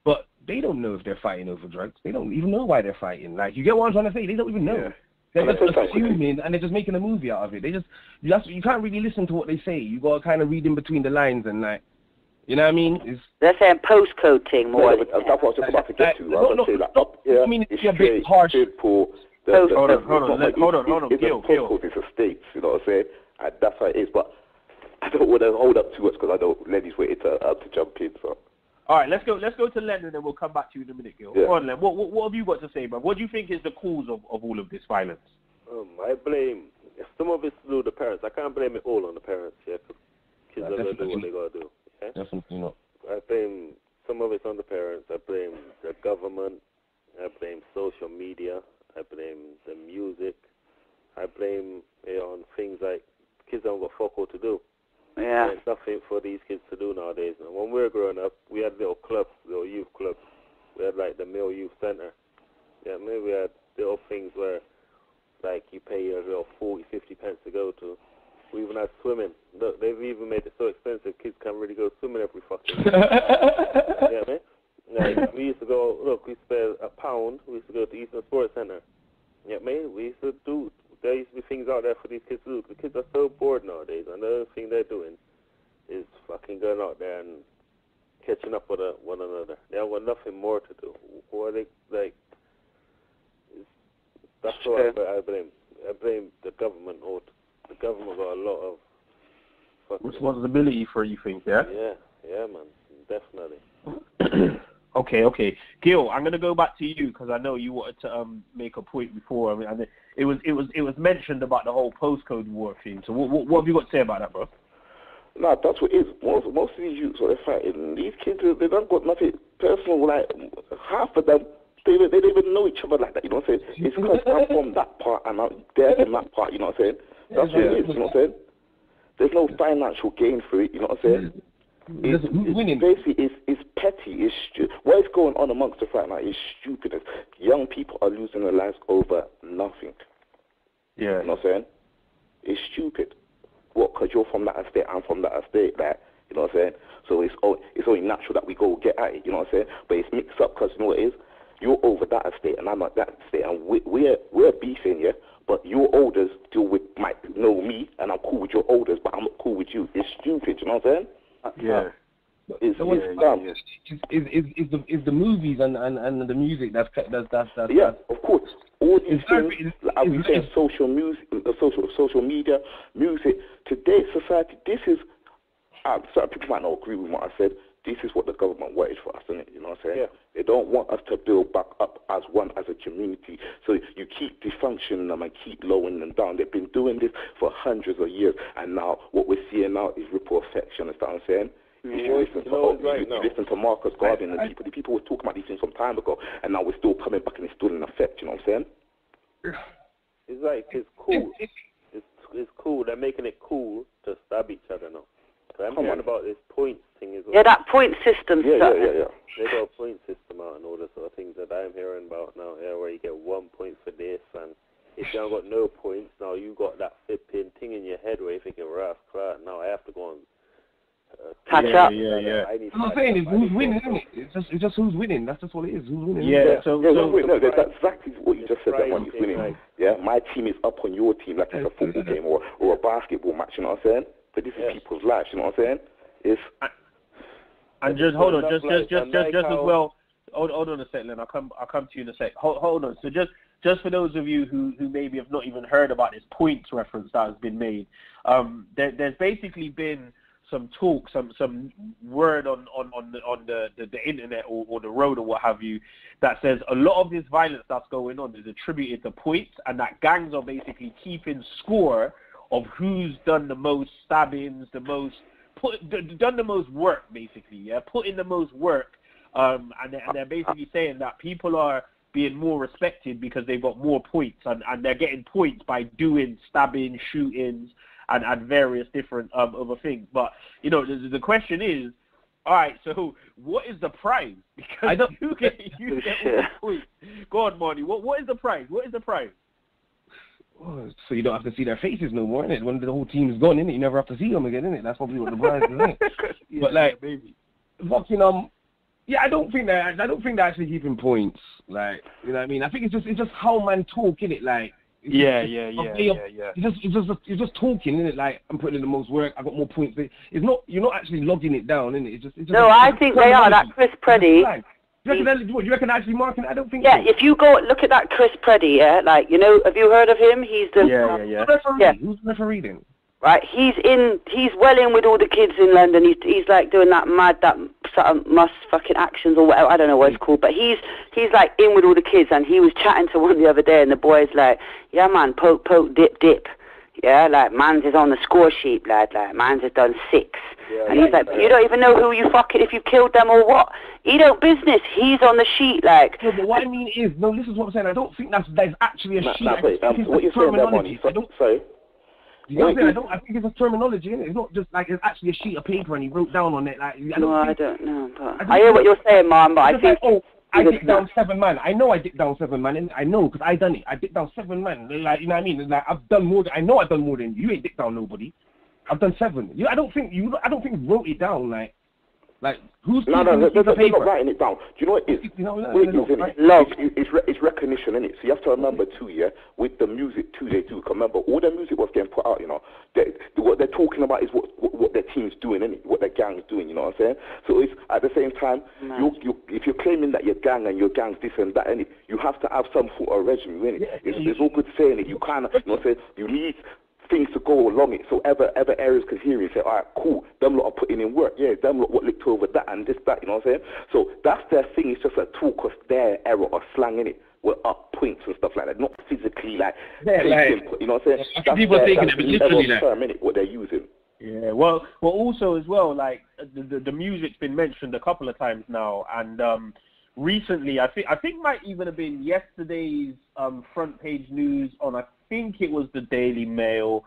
C: but they don't know if they're fighting over drugs. They don't even know why they're fighting. Like, you get what I'm trying to say? They don't even know. Yeah. They're just assuming, and they're just making a movie out of it. You can't really listen to what they say. You gotta kind of read in between the lines and like, you know what I mean?
B: They're saying postcode thing more.
E: That's what I was just about to get to.
C: I mean, it's a bit harsh.
A: Hold on, Gil.
E: It's a state, you know what I'm saying? That's how it is, but I don't want to hold up too much because I know Lenny's waiting to jump in. So.
A: All right, let's go to Len, and then we'll come back to you in a minute, Gil.
E: Yeah.
A: Go on, Len. What have you got to say, bro? What do you think is the cause of all of this violence?
D: I blame some of it's to do with the parents. I can't blame it all on the parents, yeah, because kids are going to do what they got to do. Yeah?
C: Definitely not.
D: I blame some of it's on the parents. I blame the government. I blame social media. I blame the music. I blame it on things like kids don't got fuck all to do.
B: Yeah.
D: There's nothing for these kids to do nowadays. And when we were growing up, we had little clubs, little youth clubs. We had like the male youth center. Yeah, maybe we had little things where like you pay your little 40, 50 pence to go to. We even had swimming. Look, they've even made it so expensive kids can't really go swimming every fucking day. Yeah, man. Like, we used to go, look, we spent £1. We used to go to Eastern Sports Center. Yeah, man, there used to be things out there for these kids to do. The kids are so bored nowadays, and the only thing they're doing is fucking going out there and catching up with one another. They haven't got nothing more to do. What are they, like, that's what I blame. I blame the government, or the government got a lot of fucking
A: responsibility for, you think, yeah?
D: Yeah, man, definitely.
A: Okay. Gil, I'm gonna go back to you because I know you wanted to make a point before. I mean, it was mentioned about the whole postcode war thing. So what have you got to say about that, bro?
E: No, that's what it is. Most of these youths are fighting. These kids, they don't got nothing personal. Like, half of them, they don't even know each other like that. You know what I'm saying? It's because I'm from that part and they're from that part. You know what I'm saying? That's what it is. You know what I'm saying? There's no financial gain for it. You know what I'm saying? It's basically it's petty. What is going on amongst us right now is stupidness. Young people are losing their lives over nothing.
A: Yeah.
E: You know what I'm saying? It's stupid. What? Because you're from that estate, I'm from that estate. Like, you know what I'm saying? So it's only natural that we go get at it. You know what I'm saying? But it's mixed up because you know what it is? You're over that estate and I'm at that estate, and we're beefing, yeah. But your elders might know me, and I'm cool with your elders, but I'm not cool with you. It's stupid. You know what I'm saying?
A: Yeah.
E: It's
C: the movies and the music that's
E: yeah, of course. All these things, like we say, social media, music. Today's society, this is. Certain people might not agree with what I said. this is what the government wanted for us, isn't it? You know what I'm saying?
D: Yeah.
E: They don't want us to build back up as one, as a community. So you keep defunctioning them and keep lowering them down. They've been doing this for hundreds of years, and now what we're seeing now is ripple effect. You understand what I'm saying? You listen to Marcus Garvey and the people were talking about these things some time ago, and now we're still coming back and it's still in effect. You know what I'm saying?
D: It's like, it's cool. It's cool. They're making it cool to stab each other now. So I'm hearing about this points thing as well.
B: Yeah, that point system.
E: Yeah.
D: They got a point system out and all the sort of things that I'm hearing about now, where you get 1 point for this, and if you haven't got no points, now you got that flipping thing in your head where you're thinking, right, now I have to go and
B: catch up.
A: Yeah.
C: I'm not saying it's who's winning, isn't it? It's just who's winning. That's just all it is. Who's winning?
A: Yeah.
E: That's exactly what you just said. That one, who's winning. Yeah, my team is up on your team, like it's a football game or a basketball match. You know what I'm saying? But this is people's lives. You know what I'm saying?
A: And just hold on, just as well. Hold on a second, Len. I'll come to you in a sec. Hold on. So just for those of you who maybe have not even heard about this points reference that has been made, there's basically been some talk, some word on the internet or the road or what have you, that says a lot of this violence that's going on is attributed to points, and that gangs are basically keeping score of who's done the most stabbings, done the most work, basically, put in the most work, and they're basically saying that people are being more respected because they've got more points, and they're getting points by doing stabbing, shootings, and various different other things. But, you know, the question is, all right, so what is the prize? Because you get all the points. Go on, Marty. What is the prize? What is the prize?
C: Oh, so you don't have to see their faces no more, innit? When the whole team's gone, innit? You never have to see them again, innit? That's probably what the prize is, innit? But like, baby, fucking I don't think they're actually keeping points. Like, you know what I mean? I think it's just how man talk, innit? Like,
A: Yeah.
C: You're just talking, innit? Like, I'm putting in the most work. I got more points. It's not. You're not actually logging it down, innit? It's just.
B: No, I think they are. That Chris Preddy.
C: Do you reckon actually marking? I don't think.
B: Yeah, so. If you go look at that Chris Preddy, like, you know, have you heard of him? He's the
C: Who's the referee then?
B: Right, he's well in with all the kids in London. He's like doing that sort of must fucking actions or whatever. I don't know what it's called, but he's like in with all the kids, and he was chatting to one the other day, and the boy's like, yeah man, poke, dip. Yeah, like, man's is on the score sheet, lad. Like, man's has done 6. Yeah, and he's like, you don't even know who you fucking, if you killed them or what. He don't business. He's on the sheet, like.
C: No, but what I mean is, no, this is what I'm saying. I don't think there's actually a sheet.
E: What you're saying there, Money? Sorry?
C: You know what I'm saying? I think it's a terminology, isn't it? It's not just like it's actually a sheet of paper and he wrote down on it. Like, I
B: don't know. But I hear what you're saying, man, but I think...
C: I dipped down 7 man. I know I dipped down 7 man, and I know because I done it. I dipped down 7 man. Like, you know what I mean? Like, I've done more. I know I've done more than you. You ain't dipped down nobody. I've done 7. I don't think you wrote it down. Like who's
E: they're not writing it down. Do you know what it is? It's recognition, innit? So you have to remember too, with the music too, they do. Remember, all the music was getting put out, you know. What they're talking about is what their team's doing, innit? What their gang's doing, you know what I'm saying? So it's at the same time, if you're claiming that your gang and your gang's this and that, innit, you have to have some sort of regimen, innit? It's all good saying it. You kind of, you know what I'm saying? You need things to go along it, so other areas can hear it and say, all right, cool, them lot are putting in work, them lot what licked over that and this, that, you know what I'm saying? So that's their thing, it's just a talk of their error or slang in it, with up points and stuff like that, not physically you know what I'm saying?
C: That's people taking it literally
E: what they're using.
A: Yeah, well, also as well, like the music's been mentioned a couple of times now, and recently, I think might even have been yesterday's front page news on, I think it was the Daily Mail.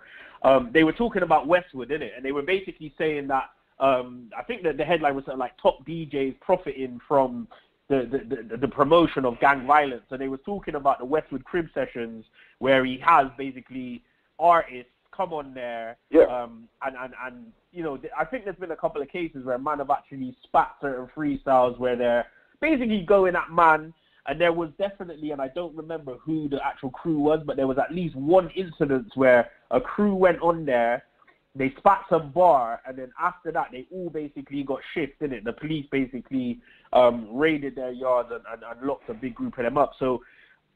A: They were talking about Westwood, innit? And they were basically saying that I think that the headline was something like top DJs profiting from the promotion of gang violence. And they were talking about the Westwood Crib sessions where he has basically artists come on there.
E: Yeah.
A: And you know, I think there's been a couple of cases where man have actually spat certain freestyles where they're basically going at man, and there was definitely, and I don't remember who the actual crew was, but there was at least one incident where a crew went on there, they spat some bar, and then after that, they all basically got shifted, innit? The police basically raided their yards and locked a big group of them up. So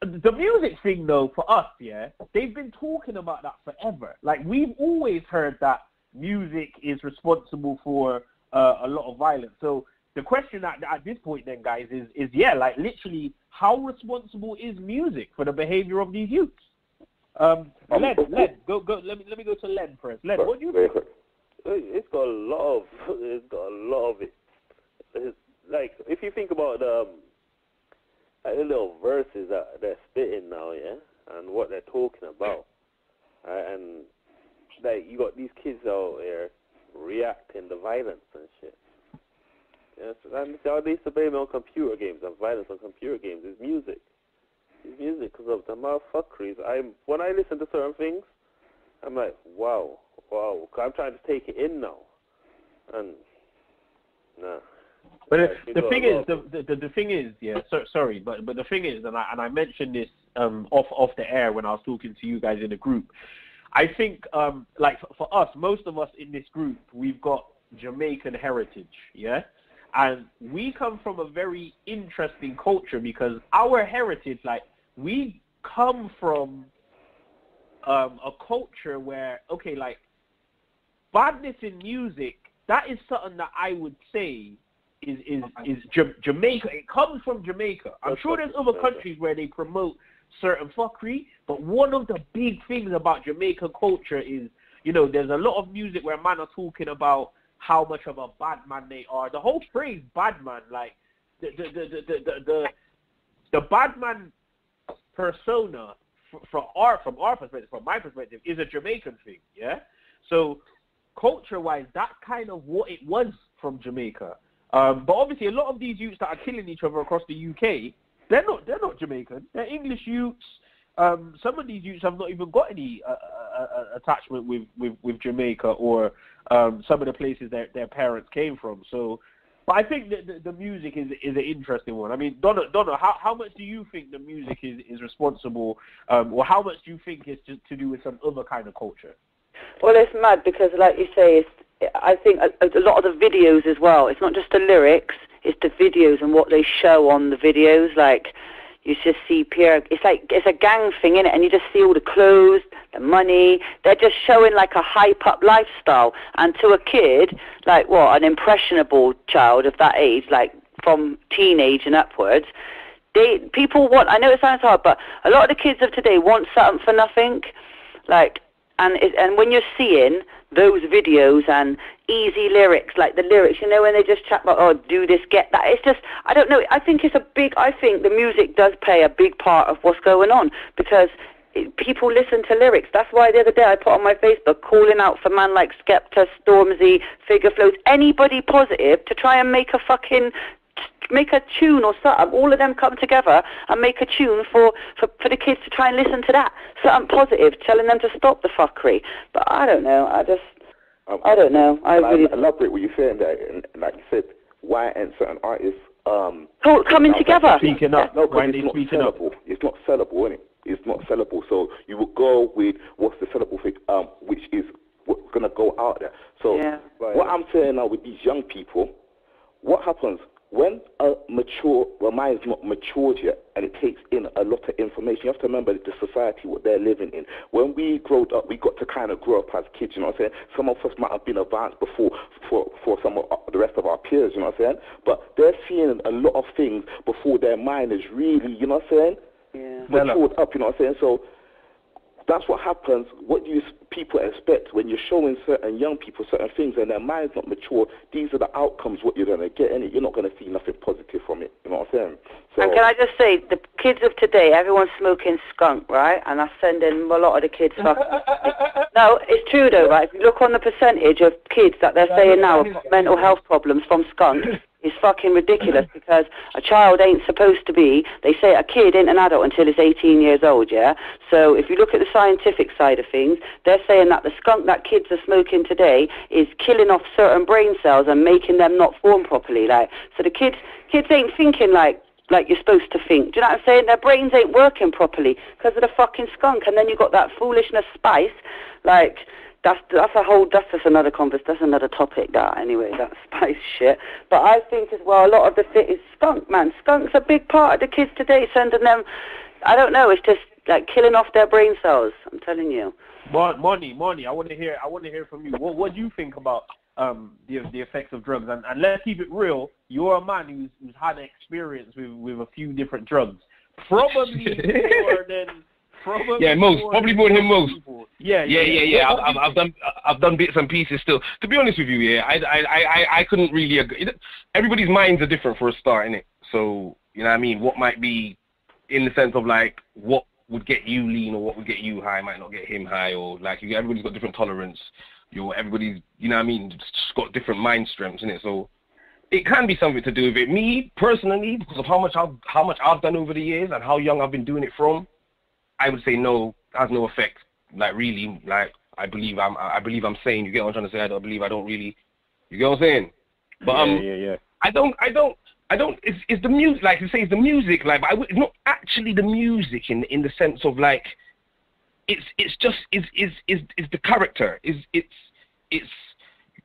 A: the music thing, though, for us, they've been talking about that forever. Like, we've always heard that music is responsible for a lot of violence. So the question at this point then, guys, is yeah, like literally, how responsible is music for the behavior of these youths? Len, go. Let me go to Len first. Len, what do you think?
D: It's got a lot of it. It's like, if you think about the little verses that they're spitting now, yeah, and what they're talking about, and like you got these kids out here reacting to violence and shit. Yes, and they used to blame it on computer games, and violence on computer games is music. It's music because of the motherfuckeries. When I listen to certain things, I'm like, wow. I'm trying to take it in now, and nah.
A: But the thing is, yeah. Sorry, but the thing is, and I mentioned this off the air when I was talking to you guys in the group. I think like for us, most of us in this group, we've got Jamaican heritage, yeah, and we come from a very interesting culture because our heritage, like we come from a culture where like badness in music, that is something that I would say is Jamaica. It comes from Jamaica. I'm sure there's other countries where they promote certain fuckery, but one of the big things about Jamaican culture is, there's a lot of music where man are talking about how much of a bad man they are. The whole phrase "bad man," like the bad man persona from our perspective, from my perspective, is a Jamaican thing, yeah? So culture-wise, that's kind of what it was from Jamaica. But obviously a lot of these youths that are killing each other across the UK, they're not Jamaican. They're English youths. Some of these youths have not even got any attachment with Jamaica or some of the places their parents came from. So, but I think that the music is an interesting one. I mean, Donna, how much do you think the music is responsible, or how much do you think it's to do with some other kind of culture?
B: Well, it's mad because, like you say, I think a lot of the videos as well. It's not just the lyrics; it's the videos and what they show on the videos. Like you just see Pierre. It's a gang thing, innit? And you just see all the clothes, the money. They're just showing like a hype-up lifestyle. And to a kid, like an impressionable child of that age, like from teenage and upwards, people want. I know it sounds hard, but a lot of the kids of today want something for nothing, like. And when you're seeing those videos and easy lyrics, like the lyrics, when they just chat about, do this, get that. It's just, I don't know. I think the music does play a big part of what's going on because people listen to lyrics. That's why the other day I put on my Facebook calling out for man like Skepta, Stormzy, Figure Floats, anybody positive to try and make a tune or something. All of them come together and make a tune for the kids to try and listen to that. Something positive, telling them to stop the fuckery. But I don't know. I don't know. I
E: elaborate what you're saying there. And like you said, why aren't certain artists
B: coming together?
A: Speaking up.
E: No, because it's not sellable. It's not sellable, isn't it? It's not sellable. So you will go with what's the sellable thing, which is what's going to go out there. So what I'm saying now with these young people, what happens? When a mind's not matured yet, and it takes in a lot of information, you have to remember the society, what they're living in. When we growed up, we got to kind of grow up as kids, you know what I'm saying? Some of us might have been advanced before for some of the rest of our peers, you know what I'm saying? But they're seeing a lot of things before their mind is really, you know what I'm saying?
B: Yeah.
E: Matured up, you know what I'm saying? So that's what happens. What do people expect when you're showing certain young people certain things and their mind's not mature? These are the outcomes, what you're going to get in it. You're not going to see nothing positive from it. You know what I'm saying? So,
B: and can I just say, the kids of today, everyone's smoking skunk, right? And I send in a lot of the kids. No, it's true though, right? If you look on the percentage of kids that they're saying now have got mental health problems from skunk, it's fucking ridiculous because a child ain't supposed to be, they say a kid ain't an adult until he's 18 years old, yeah? So if you look at the scientific side of things, they're saying that the skunk that kids are smoking today is killing off certain brain cells and making them not form properly. So the kids ain't thinking like you're supposed to think. Do you know what I'm saying? Their brains ain't working properly because of the fucking skunk. And then you got that foolishness spice, that's just another conversation. That's another topic. That spice shit. But I think as well, a lot of the fit is skunk, man. Skunk's a big part of the kids today. Sending them, I don't know. It's just like killing off their brain cells. I'm telling you.
A: Money. I want to hear from you. What do you think about the effects of drugs. And let's keep it real. You're a man who's had experience with a few different drugs. Probably more than probably more than him most. Yeah.
C: I've done bits and pieces still. To be honest with you, yeah, I couldn't really agree. Everybody's minds are different for a start, innit? So, you know what I mean? What might be in the sense of like what would get you lean or what would get you high might not get him high, or like everybody's got different tolerance. Everybody's, you know what I mean, just got different mind strengths, innit? So it can be something to do with it. Me personally, because of how much I've done over the years and how young I've been doing it from, I would say no, it has no effect. Like really, like I believe I'm saying. You get what I'm trying to say? I don't really. You get what I'm saying? But
A: yeah.
C: I don't. It's the music. Like you say, it's the music. Like, but it's not actually the music in the sense of like. It's the character. It's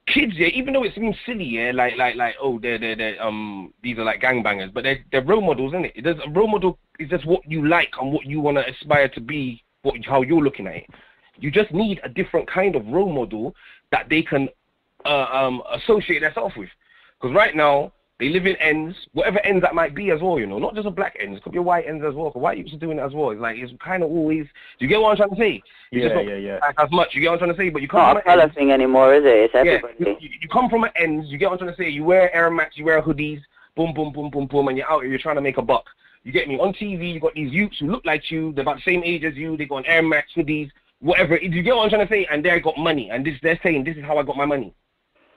C: kids, yeah. Even though it seems silly, yeah. Like oh, they're these are like gangbangers, but they're role models, isn't it? There's a role model is just what you like and what you want to aspire to be. How you're looking at it. You just need a different kind of role model that they can associate themselves with. Because right now, they live in ends, whatever ends that might be as well, not just a black ends, it could be a white ends as well. Because white people are doing it as well. It's like, it's kind of always, do you get what I'm trying to say?
A: Yeah.
C: As much, you get what I'm trying to say? But you come
B: not a colour thing anymore, is it? It's everybody.
C: Yeah, you come from an ends, you get what I'm trying to say? You wear Air Max, you wear hoodies, boom, boom, boom, boom, boom, and you're out here, you're trying to make a buck. You get me? On TV, you got these youths who look like you, they're about the same age as you, they got an Air Max hoodies, whatever. You get what I'm trying to say? And they got money, and they're saying, this is how I got my money.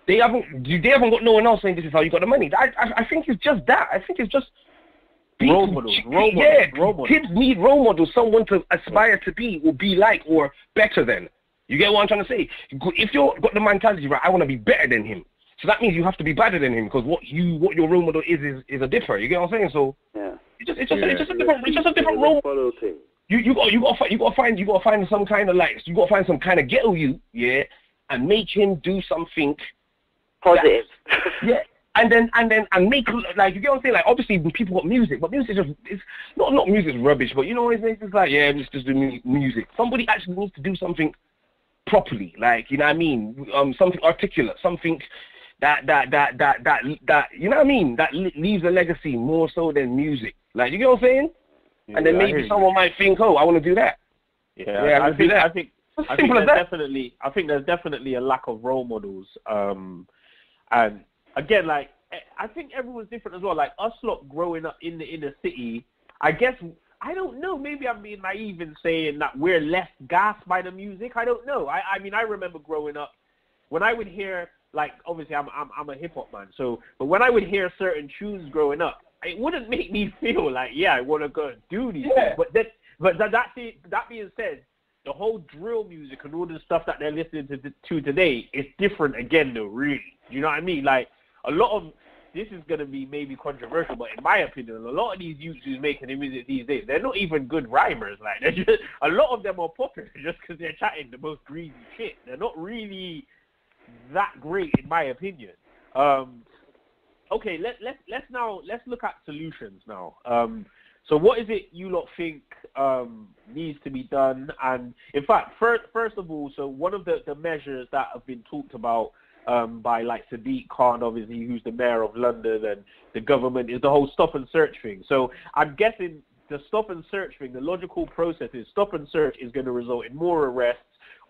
C: They haven't got no one else saying this is how you got the money. I think it's just that. I think it's just
A: role models.
C: Kids need role models, someone to aspire to be or be like or better than. You get what I'm trying to say? If you've got the mentality, right, I want to be better than him. So that means you have to be better than him because what your role model is a differ. You get what I'm saying? So
B: yeah.
C: It's just a different role. You got to find some kind of like you got to find some kind of ghetto you, yeah, and make him do something
B: positive.
C: Yeah. And make, like, you get what I'm saying? Like, obviously, people got music, but music it's not music's rubbish, but it's just like, yeah, just do music. Somebody actually needs to do something properly, like, you know what I mean? Something articulate, something that you know what I mean? That leaves a legacy more so than music. Like, you get what I'm saying? Yeah, and then maybe someone might think, oh, I want to do that.
A: Yeah, I think there's definitely a lack of role models. And again, like, I think everyone's different as well. Like, us lot growing up in the inner city, I guess, I don't know, maybe I'm being naive in saying that we're less gassed by the music. I don't know. I mean, I remember growing up, when I would hear, like, obviously I'm a hip-hop man, so, but when I would hear certain tunes growing up, it wouldn't make me feel like, yeah, I want to go do these things. But that being said, the whole drill music and all the stuff that they're listening to today is different again, though, really. You know what I mean? Like, a lot of, this is going to be maybe controversial, but in my opinion, a lot of these youths who's making the music these days, they're not even good rhymers. Like, they're just, a lot of them are popular just because they're chatting the most greasy shit. They're not really that great, in my opinion. Okay, let's look at solutions now. So what is it you lot think needs to be done? And in fact, first of all, so one of the measures that have been talked about by like Sadiq Khan, obviously, who's the mayor of London, and the government, is the whole stop and search thing. So I'm guessing the stop and search thing, the logical process is stop and search is going to result in more arrests,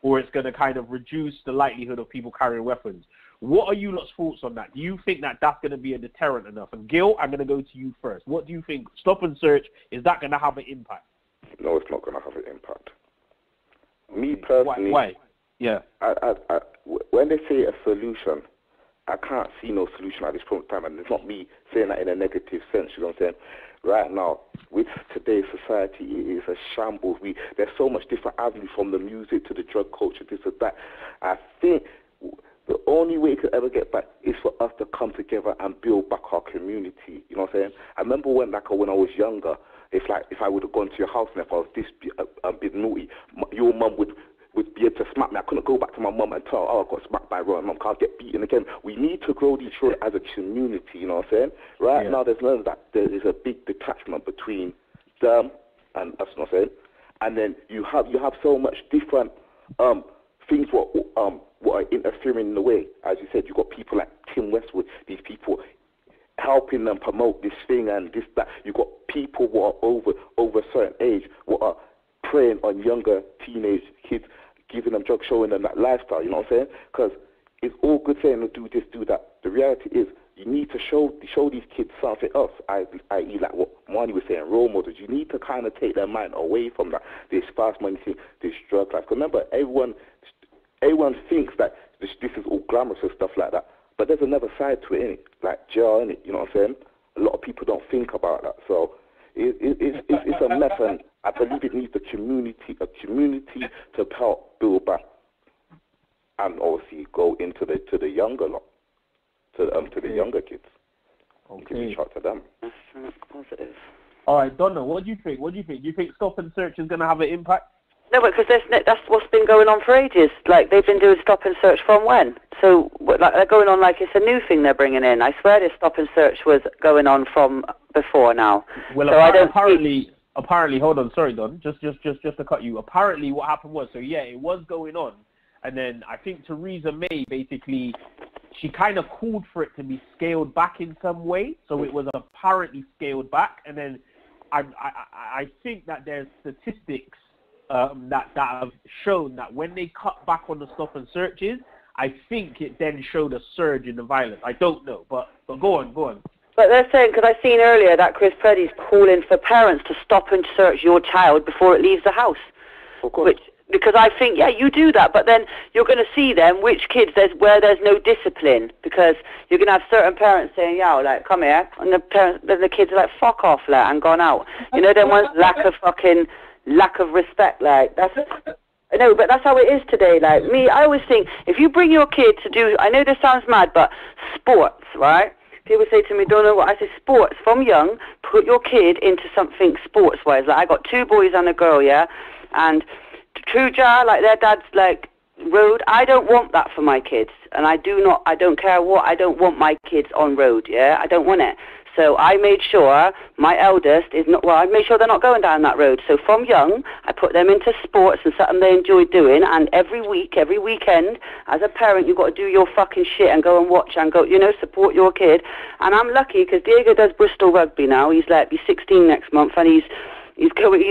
A: or it's going to kind of reduce the likelihood of people carrying weapons. What are you lot's thoughts on that? Do you think that that's going to be a deterrent enough? And Gil, I'm going to go to you first. What do you think? Stop and search, is that going to have an impact?
E: No, it's not going to have an impact. Me personally...
A: Why? Yeah.
E: When they say a solution, I can't see no solution at this point in time. And it's not me saying that in a negative sense, you know what I'm saying? Right now, with today's society, it is a shambles. There's so much different avenues, from the music to the drug culture, this or that. I think the only way it could ever get back is for us to come together and build back our community. You know what I'm saying? I remember when I was younger, if I would have gone to your house and if I was this bit naughty, your mum would be able to smack me. I couldn't go back to my mum and tell her, oh, I got smacked by Ron. Mum can't get beaten again. We need to grow these children as a community, you know what I'm saying? Right now, there's learned that there is a big detachment between them and us, you know what I'm saying? And then you have so much different things what are interfering in the way. As you said, you've got people like Tim Westwood, these people helping them promote this thing and this, that. You've got people who are over a certain age who are preying on younger teenage kids, giving them drugs, showing them that lifestyle, you know what I'm saying? Because it's all good saying, do this, do that. The reality is, you need to show these kids something else, i.e. like what Marnie was saying, role models. You need to kind of take their mind away from that, this fast money thing, this drug life. Because remember, everyone thinks that this is all glamorous and stuff like that. But there's another side to it, innit? Like jail, innit? You know what I'm saying? A lot of people don't think about that. So it's a mess, and I believe it needs a community to help build back, and obviously go into the younger lot. To the younger kids. Okay. You can reach out to them.
B: That's positive.
A: All right, Donna, what do you think? Do you think stop and search is going to have an impact?
B: No, because that's what's been going on for ages. Like, they've been doing stop and search from when? So, like, they're going on like it's a new thing they're bringing in. I swear this stop and search was going on from before now.
A: Well,
B: so
A: apparently, hold on, sorry, Don, just to cut you. Apparently, what happened was, so yeah, it was going on, and then I think Theresa May basically, she kind of called for it to be scaled back in some way, so it was apparently scaled back, and then I think that there's statistics that have shown that when they cut back on the stop and searches, I think it then showed a surge in the violence. I don't know, but go on.
B: But they're saying, because I seen earlier that Chris Preddy's calling for parents to stop and search your child before it leaves the house.
E: Of course.
B: Because I think, yeah, you do that, but then you're going to see then which kids where there's no discipline, because you're going to have certain parents saying, yeah, like, come here, and the kids are like, fuck off, like, and gone out. You know, then one's lack of respect, like, that's... No, but that's how it is today. Like, I always think, if you bring your kid to do, I know this sounds mad, but sports, right? People say to me, don't know what I say, sports, from young, put your kid into something sports-wise. Like, I got 2 boys and a girl, yeah? And true jar, like, their dad's, like, road, I don't want that for my kids. And I don't care what, I don't want my kids on road, yeah? I don't want it. So I made sure my eldest I made sure they're not going down that road. So from young, I put them into sports and something they enjoy doing. And every weekend, as a parent, you've got to do your fucking shit and go and watch and go, you know, support your kid. And I'm lucky because Diego does Bristol Rugby now. He's 16 next month, and he's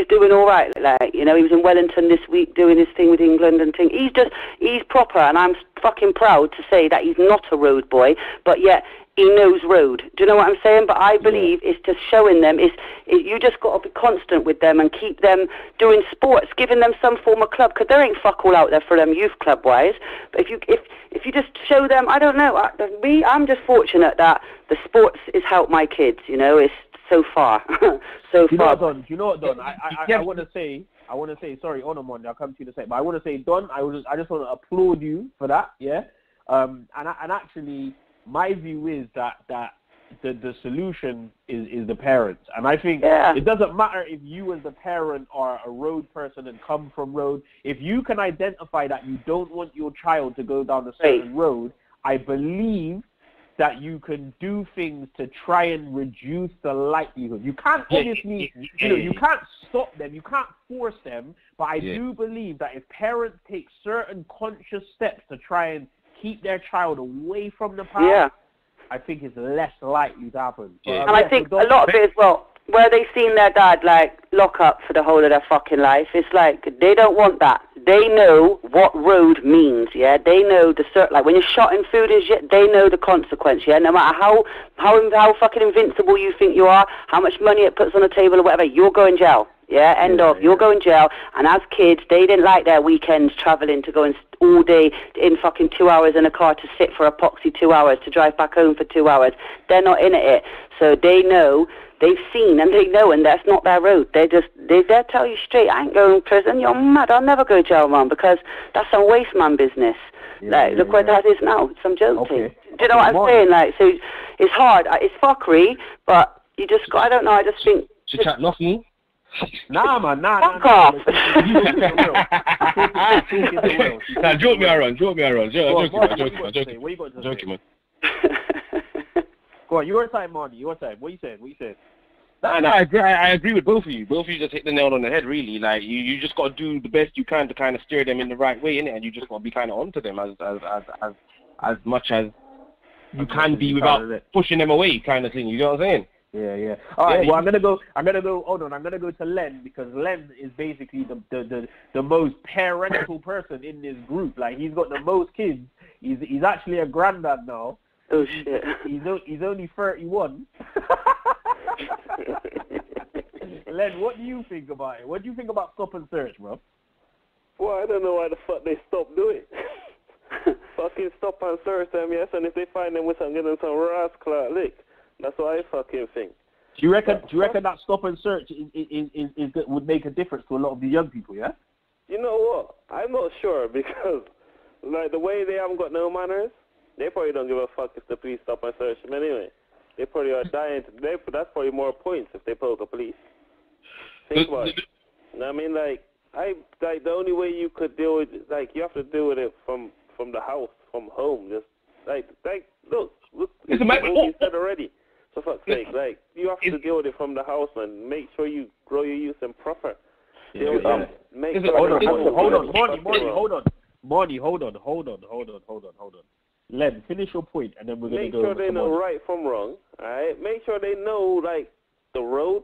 B: doing all right. Like, you know, he was in Wellington this week doing his thing with England and thing. He's proper, and I'm fucking proud to say that he's not a road boy, but yet he knows road. Do you know what I'm saying? But I believe it's just showing them. You just got to be constant with them and keep them doing sports, giving them some form of club, because there ain't fuck all out there for them youth club wise. But if you just show them, I don't know. I'm just fortunate that the sports has helped my kids. You know, it's so far, so far.
A: Do you know what, Don? I want to say, sorry, Onomon, I'll come to you in a second, but I want to say, Don, I just want to applaud you for that, yeah? And actually, my view is that the solution is the parents. And I think it doesn't matter if you as the parent are a road person and come from road. If you can identify that you don't want your child to go down a certain road, I believe that you can do things to try and reduce the likelihood. You can't obviously, you can't stop them, you can't force them, but I do believe that if parents take certain conscious steps to try and keep their child away from the path, I think it's less likely to happen.
B: And I think a lot of it as well, where they've seen their dad, like, lock up for the whole of their fucking life, it's like, they don't want that. They know what road means, yeah? They know like, when you're shot in food and shit, they know the consequence, yeah? No matter how fucking invincible you think you are, how much money it puts on the table or whatever, you're going jail. Yeah, end of. You're going jail. And as kids, they didn't like their weekends travelling to go and all day in fucking 2 hours in a car to sit for epoxy 2 hours, to drive back home for 2 hours. They're not in it. So they know, they've seen, and they know, and that's not their road. They'll tell you straight, I ain't going to prison. You're mad. I'll never go to jail, man, because that's some waste man business. Look where that is now. Some joke thing. Do you know what I'm saying? Like, so it's hard. It's fuckery, but you just got, I don't know, I just think...
A: Nah, man, nah.
B: Fuck off.
C: Nah, joke me around. Joking, man.
A: Go on, your time, Marty. Your time. What you saying?
C: No, I agree with both of you. Both of you just hit the nail on the head, really. Like, you just got to do the best you can to kind of steer them in the right way, innit? And you just got to be kind of onto them as much as you can be without pushing them away, kind of thing. You know what I'm saying?
A: Yeah. All right. Well, I'm gonna go. Hold on. I'm gonna go to Len because Len is basically the most parental person in this group. Like, he's got the most kids. He's actually a granddad now.
B: Oh shit.
A: He's only 31. Len, what do you think about it? What do you think about stop and search, bro?
D: Well, I don't know why the fuck they stopped doing it. Fucking stop and search them, yes, and if they find them with some rascal lick, that's what I fucking think.
A: Do you reckon that stop and search would make a difference to a lot of the young people, yeah?
D: You know what? I'm not sure because, like, the way they haven't got no manners, they probably don't give a fuck if the police stop and search them anyway. They probably are dying. That's probably more points if they poke the police. Think about it. I mean, like the only way you could deal with, like, you have to deal with it from the house, from home. Just like look, it's what you said already. For fuck's sake, like, you have to deal with it from the house, man. Make sure you grow your youth in proper.
A: Hold on, Marty, hold on. Len, finish your point, and then we're going to go.
D: Make sure they know right from wrong, alright? Make sure they know, like, the road,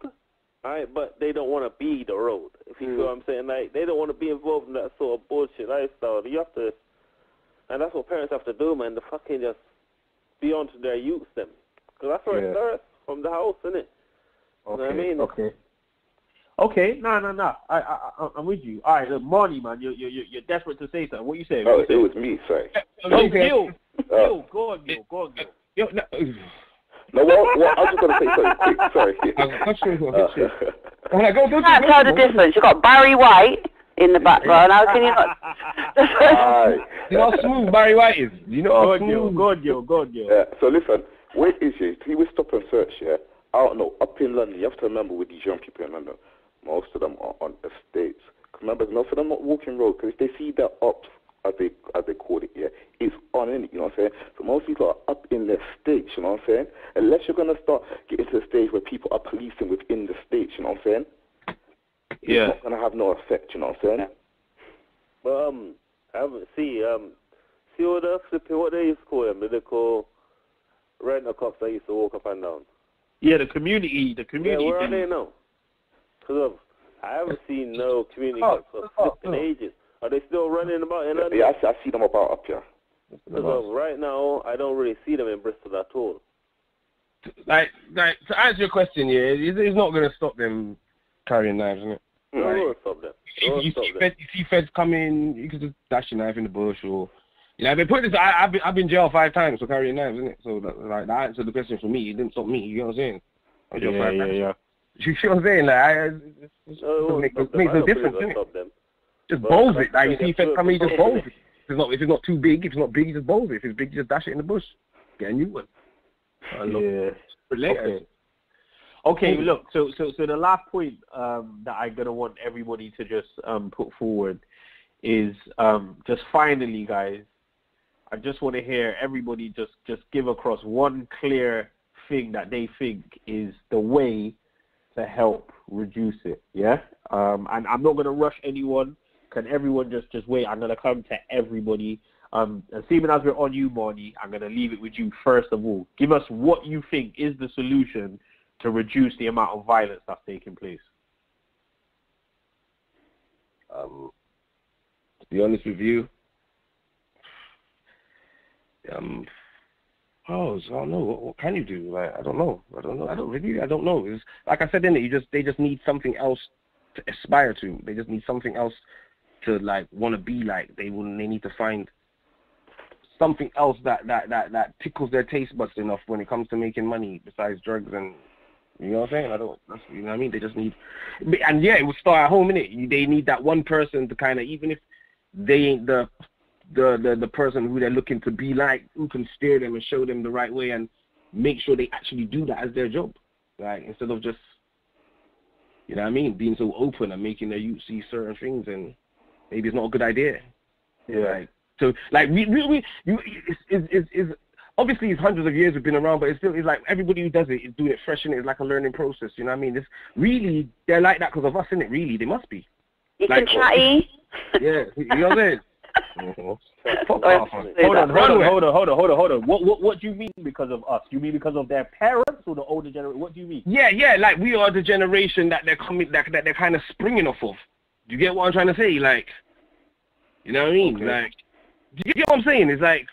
D: alright? But they don't want to be the road, if you feel what I'm saying. Like, they don't want to be involved in that sort of bullshit lifestyle. You have to, and that's what parents have to do, man, to fucking just be on to their youths, them. Because that's where it starts, from the house, innit?
A: Okay,
D: you know what I mean?
A: Okay, no. I'm with you. All right, look, Marty, man, you're desperate to say something. What you say?
E: Oh, it was me, sorry.
A: Gil, go on, Gil.
E: No, what I was just going to say, sorry.
B: Can't tell the difference. You've got Barry White in the background. How can you not?
C: You know how smooth Barry White is? You know how smooth?
A: Go on, Gil.
E: Yeah, so listen, where is it? See, we stop and search, yeah? I don't know, up in London, you have to remember with these young people in London, most of them are on estates. Remember, most of them are not walking road, because if they see that ops, as they call it, yeah, it's on in it, you know what I'm saying? So most people are up in their states, you know what I'm saying? Unless you're going to start getting to the stage where people are policing within the states, you know what I'm saying?
A: Yeah.
E: It's not going to have no effect, you know what I'm saying?
D: Well, I haven't see all the flipping, what they used to call them? They call rent-a cops that used to walk up and down.
A: Yeah, the community.
D: Yeah, where are they now? Because I haven't seen no community cops for flipping ages. Are they still running about in London?
E: Yeah, I see them about up here.
D: Because right now, I don't really see them in Bristol at all.
C: Like to answer your question, yeah, it's not going to stop them carrying knives, isn't it?
D: No, it won't stop them.
C: You see feds come in, you can just dash your knife in the bush, or you know, I've been putting this. I've been jailed 5 times for carrying knives, isn't it? So that answered the question for me. It didn't stop me. You know what I'm saying?
A: Yeah.
C: You see what I'm saying? Like, it makes no difference, innit? Just bowls it. Like, you see feds come in, you just bowls it. If it's not too big, if it's not big, you just bowls it. If it's big, you just dash it in the bush. Get a new one.
A: Okay, look, so the last point that I'm going to want everybody to just put forward is just finally, guys, I just want to hear everybody just give across one clear thing that they think is the way to help reduce it, yeah? And I'm not going to rush anyone. Can everyone just wait? I'm going to come to everybody. And seeing as we're on you, Marnie, I'm going to leave it with you first of all. Give us what you think is the solution to reduce the amount of violence that's taking place.
C: To be honest with you, I don't know. What can you do? Like, I don't know. I don't know. It's, like I said, they just need something else to aspire to. They just need something else to, like, want to be like. They need to find something else that tickles their taste buds enough when it comes to making money besides drugs and, you know what I'm saying? You know what I mean? They just need, and yeah, it would start at home, innit? They need that one person to kind of, even if they ain't the person who they're looking to be like, who can steer them and show them the right way and make sure they actually do that as their job. Like, instead of just, you know what I mean, being so open and making their youth see certain things, and maybe it's not a good idea.
A: Yeah.
C: Like, so, like, obviously it's hundreds of years we've been around, but it's still, it's like everybody who does it is doing it fresh, and it's like a learning process, you know what I mean? It's really, they're like that because of us, innit? Really, they must be.
B: You
C: like,
B: can chatty.
C: Yeah, you know what I'm saying?
A: Hold on. What do you mean because of us? You mean because of their parents or the older generation? What do you mean?
C: Yeah, like we are the generation that they're coming, that they're kind of springing off of. Do you get what I'm trying to say? Like, you know what I mean? Okay. Like, do you get what I'm saying? It's like,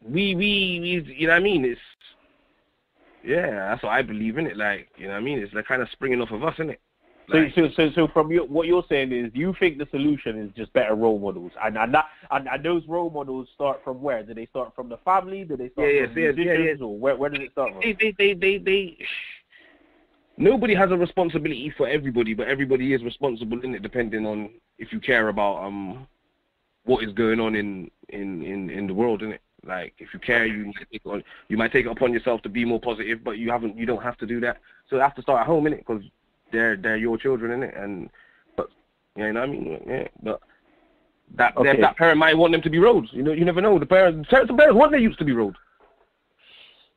C: we, you know what I mean? It's, yeah, that's what I believe in it. Like, you know what I mean? It's like kind of springing off of us, innit? Like,
A: so from what you're saying is you think the solution is just better role models, and those role models start from where? Do they start from the family? Do they start from musicians, or where does it start from?
C: Nobody has a responsibility for everybody, but everybody is responsible in it, depending on if you care about what is going on in the world, innit? Like, if you care, you might take it upon yourself to be more positive, but you don't have to do that. So you have to start at home, innit? Because they're your children, innit? But you know what I mean? Yeah. But that parent might want them to be roads. You know, you never know. The parents want their youths to be roads.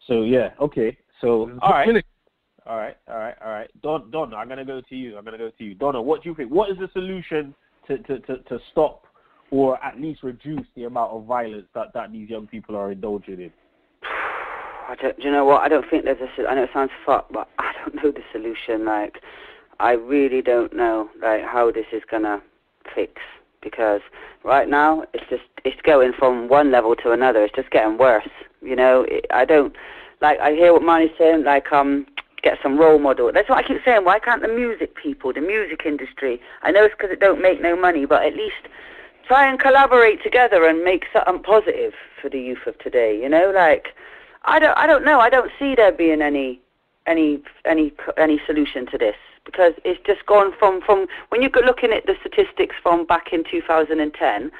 A: So yeah, okay. So all right. Donna, I'm gonna go to you. Donna, what do you think? What is the solution to stop or at least reduce the amount of violence that these young people are indulging in?
B: Do you know what? I don't think there's I know it sounds fucked, but I don't know the solution. Like, I really don't know, like, how this is gonna fix, because right now it's going from one level to another. It's just getting worse. You know, I hear what Marnie's saying. Like, get some role model. That's what I keep saying. Why can't the music people, the music industry? I know it's because it don't make no money, but at least try and collaborate together and make something positive for the youth of today. You know, like. I don't know. I don't see there being any solution to this, because it's just gone from when you're looking at the statistics from back in 2010,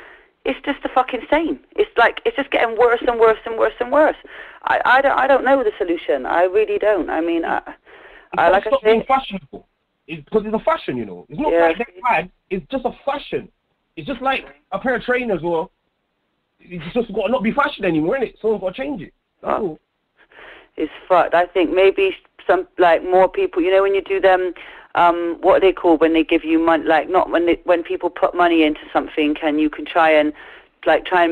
B: it's just the fucking same. It's like it's just getting worse and worse and worse and worse. I don't know the solution. I really don't. I mean, like I say,
C: being fashionable. Because it's a fashion, you know. It's not like they're bad. It's just a fashion. It's just like a pair of trainers, or it's just got to not be fashion anymore, innit? Someone's got to change it. Oh.
B: It's fucked. I think maybe some, like, more people, you know, when you do them, what are they called when they give you money, like, not when people put money into something, and you can try and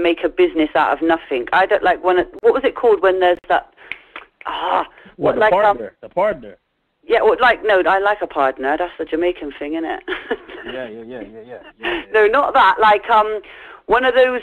B: make a business out of nothing. I don't like what was it called when there's that,
A: the partner.
B: Yeah, well, I like a partner. That's a Jamaican thing, isn't it?
A: Yeah.
B: No, not that. Like, one of those,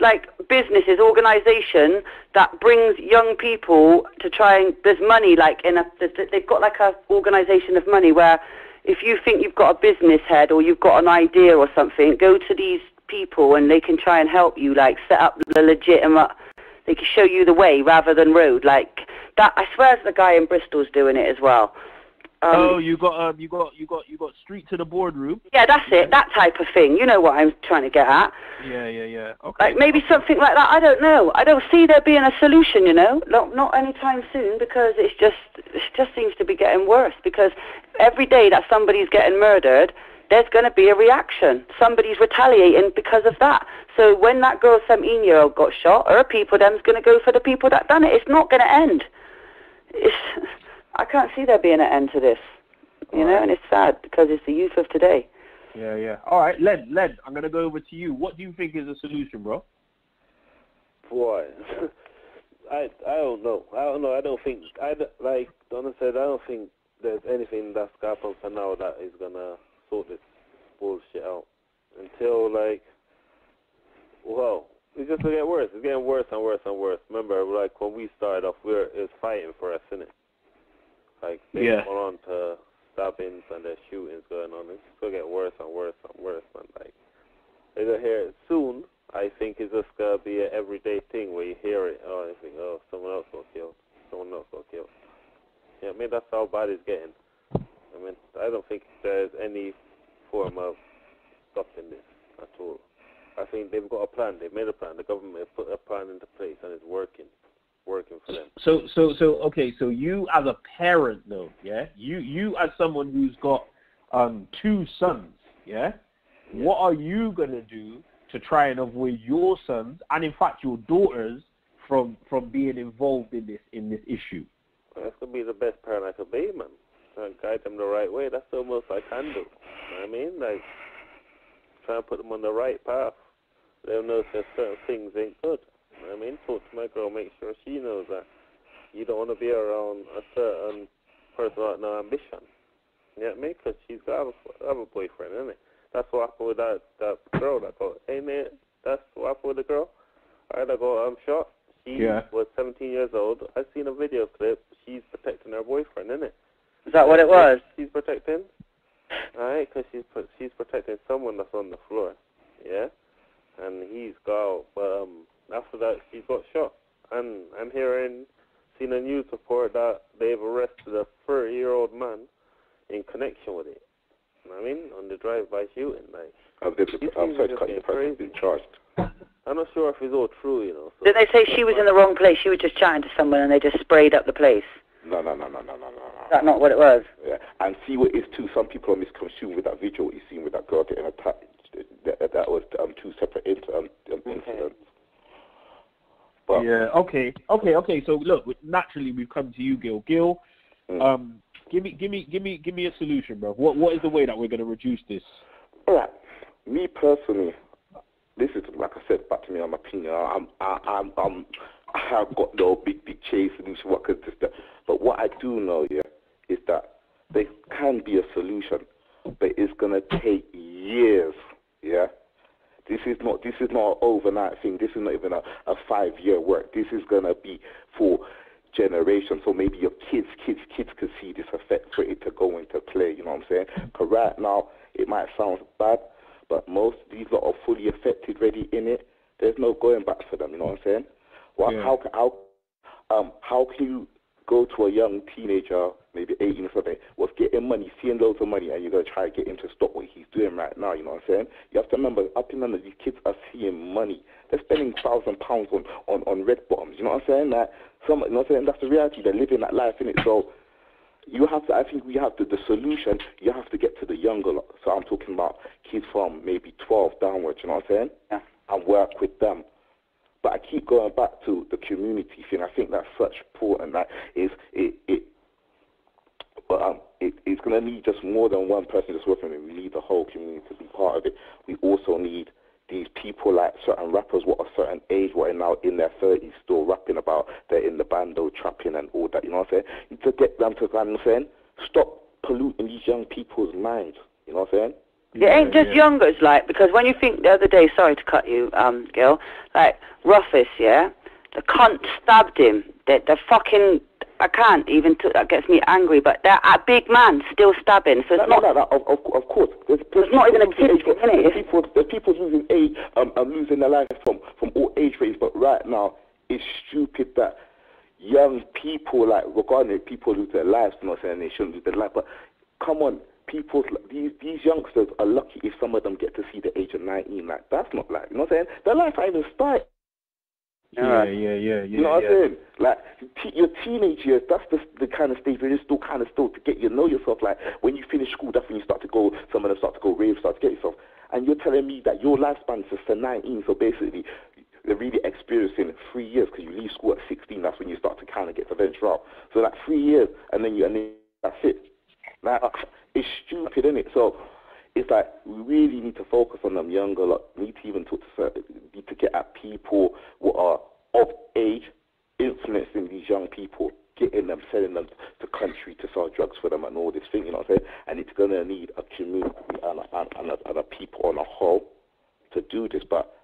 B: like, businesses, organisation that brings young people to try and, there's money, like, they've got like a organisation of money where if you think you've got a business head or you've got an idea or something, go to these people and they can try and help you, like, set up the legitimate, they can show you the way rather than road, like, that, I swear the guy in Bristol's doing it as well.
A: You got street to the boardroom.
B: Yeah, that's it. That type of thing. You know what I'm trying to get at.
A: Yeah. Okay.
B: Like maybe something like that. I don't know. I don't see there being a solution. You know, not anytime soon, because it just seems to be getting worse. Because every day that somebody's getting murdered, there's going to be a reaction. Somebody's retaliating because of that. So when that girl 17-year-old got shot, her people them's going to go for the people that done it. It's not going to end. I can't see there being an end to this, you know, and it's sad because it's the youth of today.
A: Yeah. All right, Len, I'm going to go over to you. What do you think is a solution, bro?
D: Boy, I don't know. I don't think, like Donna said, I don't think there's anything that's going to happen for now that is going to sort this bullshit out until, like, well, it's just going to get worse. It's getting worse and worse and worse. Remember, like, when we started off, it was fighting for us, innit? Like, they've gone on to stabbings and there's shootings going on. It's going to get worse and worse and worse. And, like, they're going to hear it soon. I think it's just going to be an everyday thing where you hear it. Oh, you think, oh, someone else got killed. Yeah, I mean, that's how bad it's getting. I mean, I don't think there's any form of stopping this at all. I think they've got a plan. They've made a plan. The government has put a plan into place, and it's working for them.
A: So you as a parent, though, yeah? You as someone who's got 2 sons, yeah? What are you going to do to try and avoid your sons, and in fact your daughters, from being involved in this issue?
D: Well, that's gonna be the best parent I could be, man. Guide them the right way. That's the most I can do. You know what I mean? Like, try and put them on the right path. Let them know that certain things ain't good. You know what I mean? Talk to my girl, make sure she knows that you don't want to be around a certain person without no ambition. You know what I mean? Because she's got to have a boyfriend, isn't it? That's what happened with that girl that got, ain't it? That's what happened with the girl. I got shot. She was 17 years old. I seen a video clip. She's protecting her boyfriend, isn't it?
B: Is that what it was?
D: She's protecting. Alright, because she's protecting someone that's on the floor. Yeah? And he's got, after that, she got shot. And I'm seen a news report that they've arrested a 30-year-old man in connection with it. You know what I mean? On the drive-by shooting. Like,
E: I'm sorry to cut you, person being charged.
D: I'm not sure if it's all true, you know. So.
B: Did they say she was in the wrong place? She was just chatting to someone and they just sprayed up the place?
E: No.
B: Is that not what it was?
E: Yeah, and see what it is too. Some people are misconstrued with that video you seen with that girl getting attacked. That was two separate incidents. But,
A: yeah. Okay. So look, naturally we've come to you, Gil. Gil, give me a solution, bro. What is the way that we're going to reduce this?
E: All right. Me personally, this is like I said. Back to me, I'm opinion. I have got no big chase solution. What could this? But what I do know, is that there can be a solution, but it's gonna take years. Yeah. This is not an overnight thing. This is not even a 5-year work. This is gonna be for generations. So maybe your kids could see this effect for it to go into play. You know what I'm saying? Because right now it might sound bad, but most of these lot are fully affected, ready in it. There's no going back for them. You know what I'm saying? Well, how can you go to a young teenager, maybe 18 or something, was getting money, seeing loads of money, and you're going to try to get him to stop what he's doing right now, you know what I'm saying? You have to remember, these kids are seeing money. They're spending £1,000 on red bottoms, you know what I'm saying? Like, you know what I'm saying? That's the reality. They're living that life, innit? So I think the solution, you have to get to the younger lot. So I'm talking about kids from maybe 12 downwards, you know what I'm saying?
B: Yeah.
E: And work with them. But I keep going back to the community thing. I think that's such important. That it's going to need just more than one person just working with it. We need the whole community to be part of it. We also need these people like certain rappers, what a certain age, what are now in their 30s, still rapping about they're in the bando, trapping and all that. You know what I'm saying? To get them to, you know what I'm saying, stop polluting these young people's minds. You know what I'm saying?
B: It ain't just youngers, like, because when you think the other day, sorry to cut you, Gil, like, Ruffus, yeah, the cunt stabbed him. The fucking, I can't even, that gets me angry, but they're a big man still stabbing, so it's
E: of course. There's
B: not even a kid,
E: there's people losing age, losing their life from all age ranges, but right now, it's stupid that young people, like, regarding people lose their lives, I'm not saying they shouldn't lose their life, but come on, these youngsters are lucky if some of them get to see the age of 19. Like, that's not like, you know what I'm saying? Their life ain't even started.
A: Yeah.
E: You know what I'm saying? Like, your teenage years, that's the kind of stage where you're still to get you know yourself. Like, when you finish school, that's when you start to go, some of them start to go rave, start to get yourself. And you're telling me that your lifespan is for 19, so basically, they're really experiencing 3 years, because you leave school at 16, that's when you start to kind of get to venture out. So, like, 3 years, and then that's it. Like, it's stupid, isn't it? So it's like we really need to focus on them younger lot. Need to even need to get at people who are of age, influencing these young people, getting them, selling them to country to sell drugs for them and all this thing, you know what I'm saying? And it's going to need a community and a people on a whole to do this. But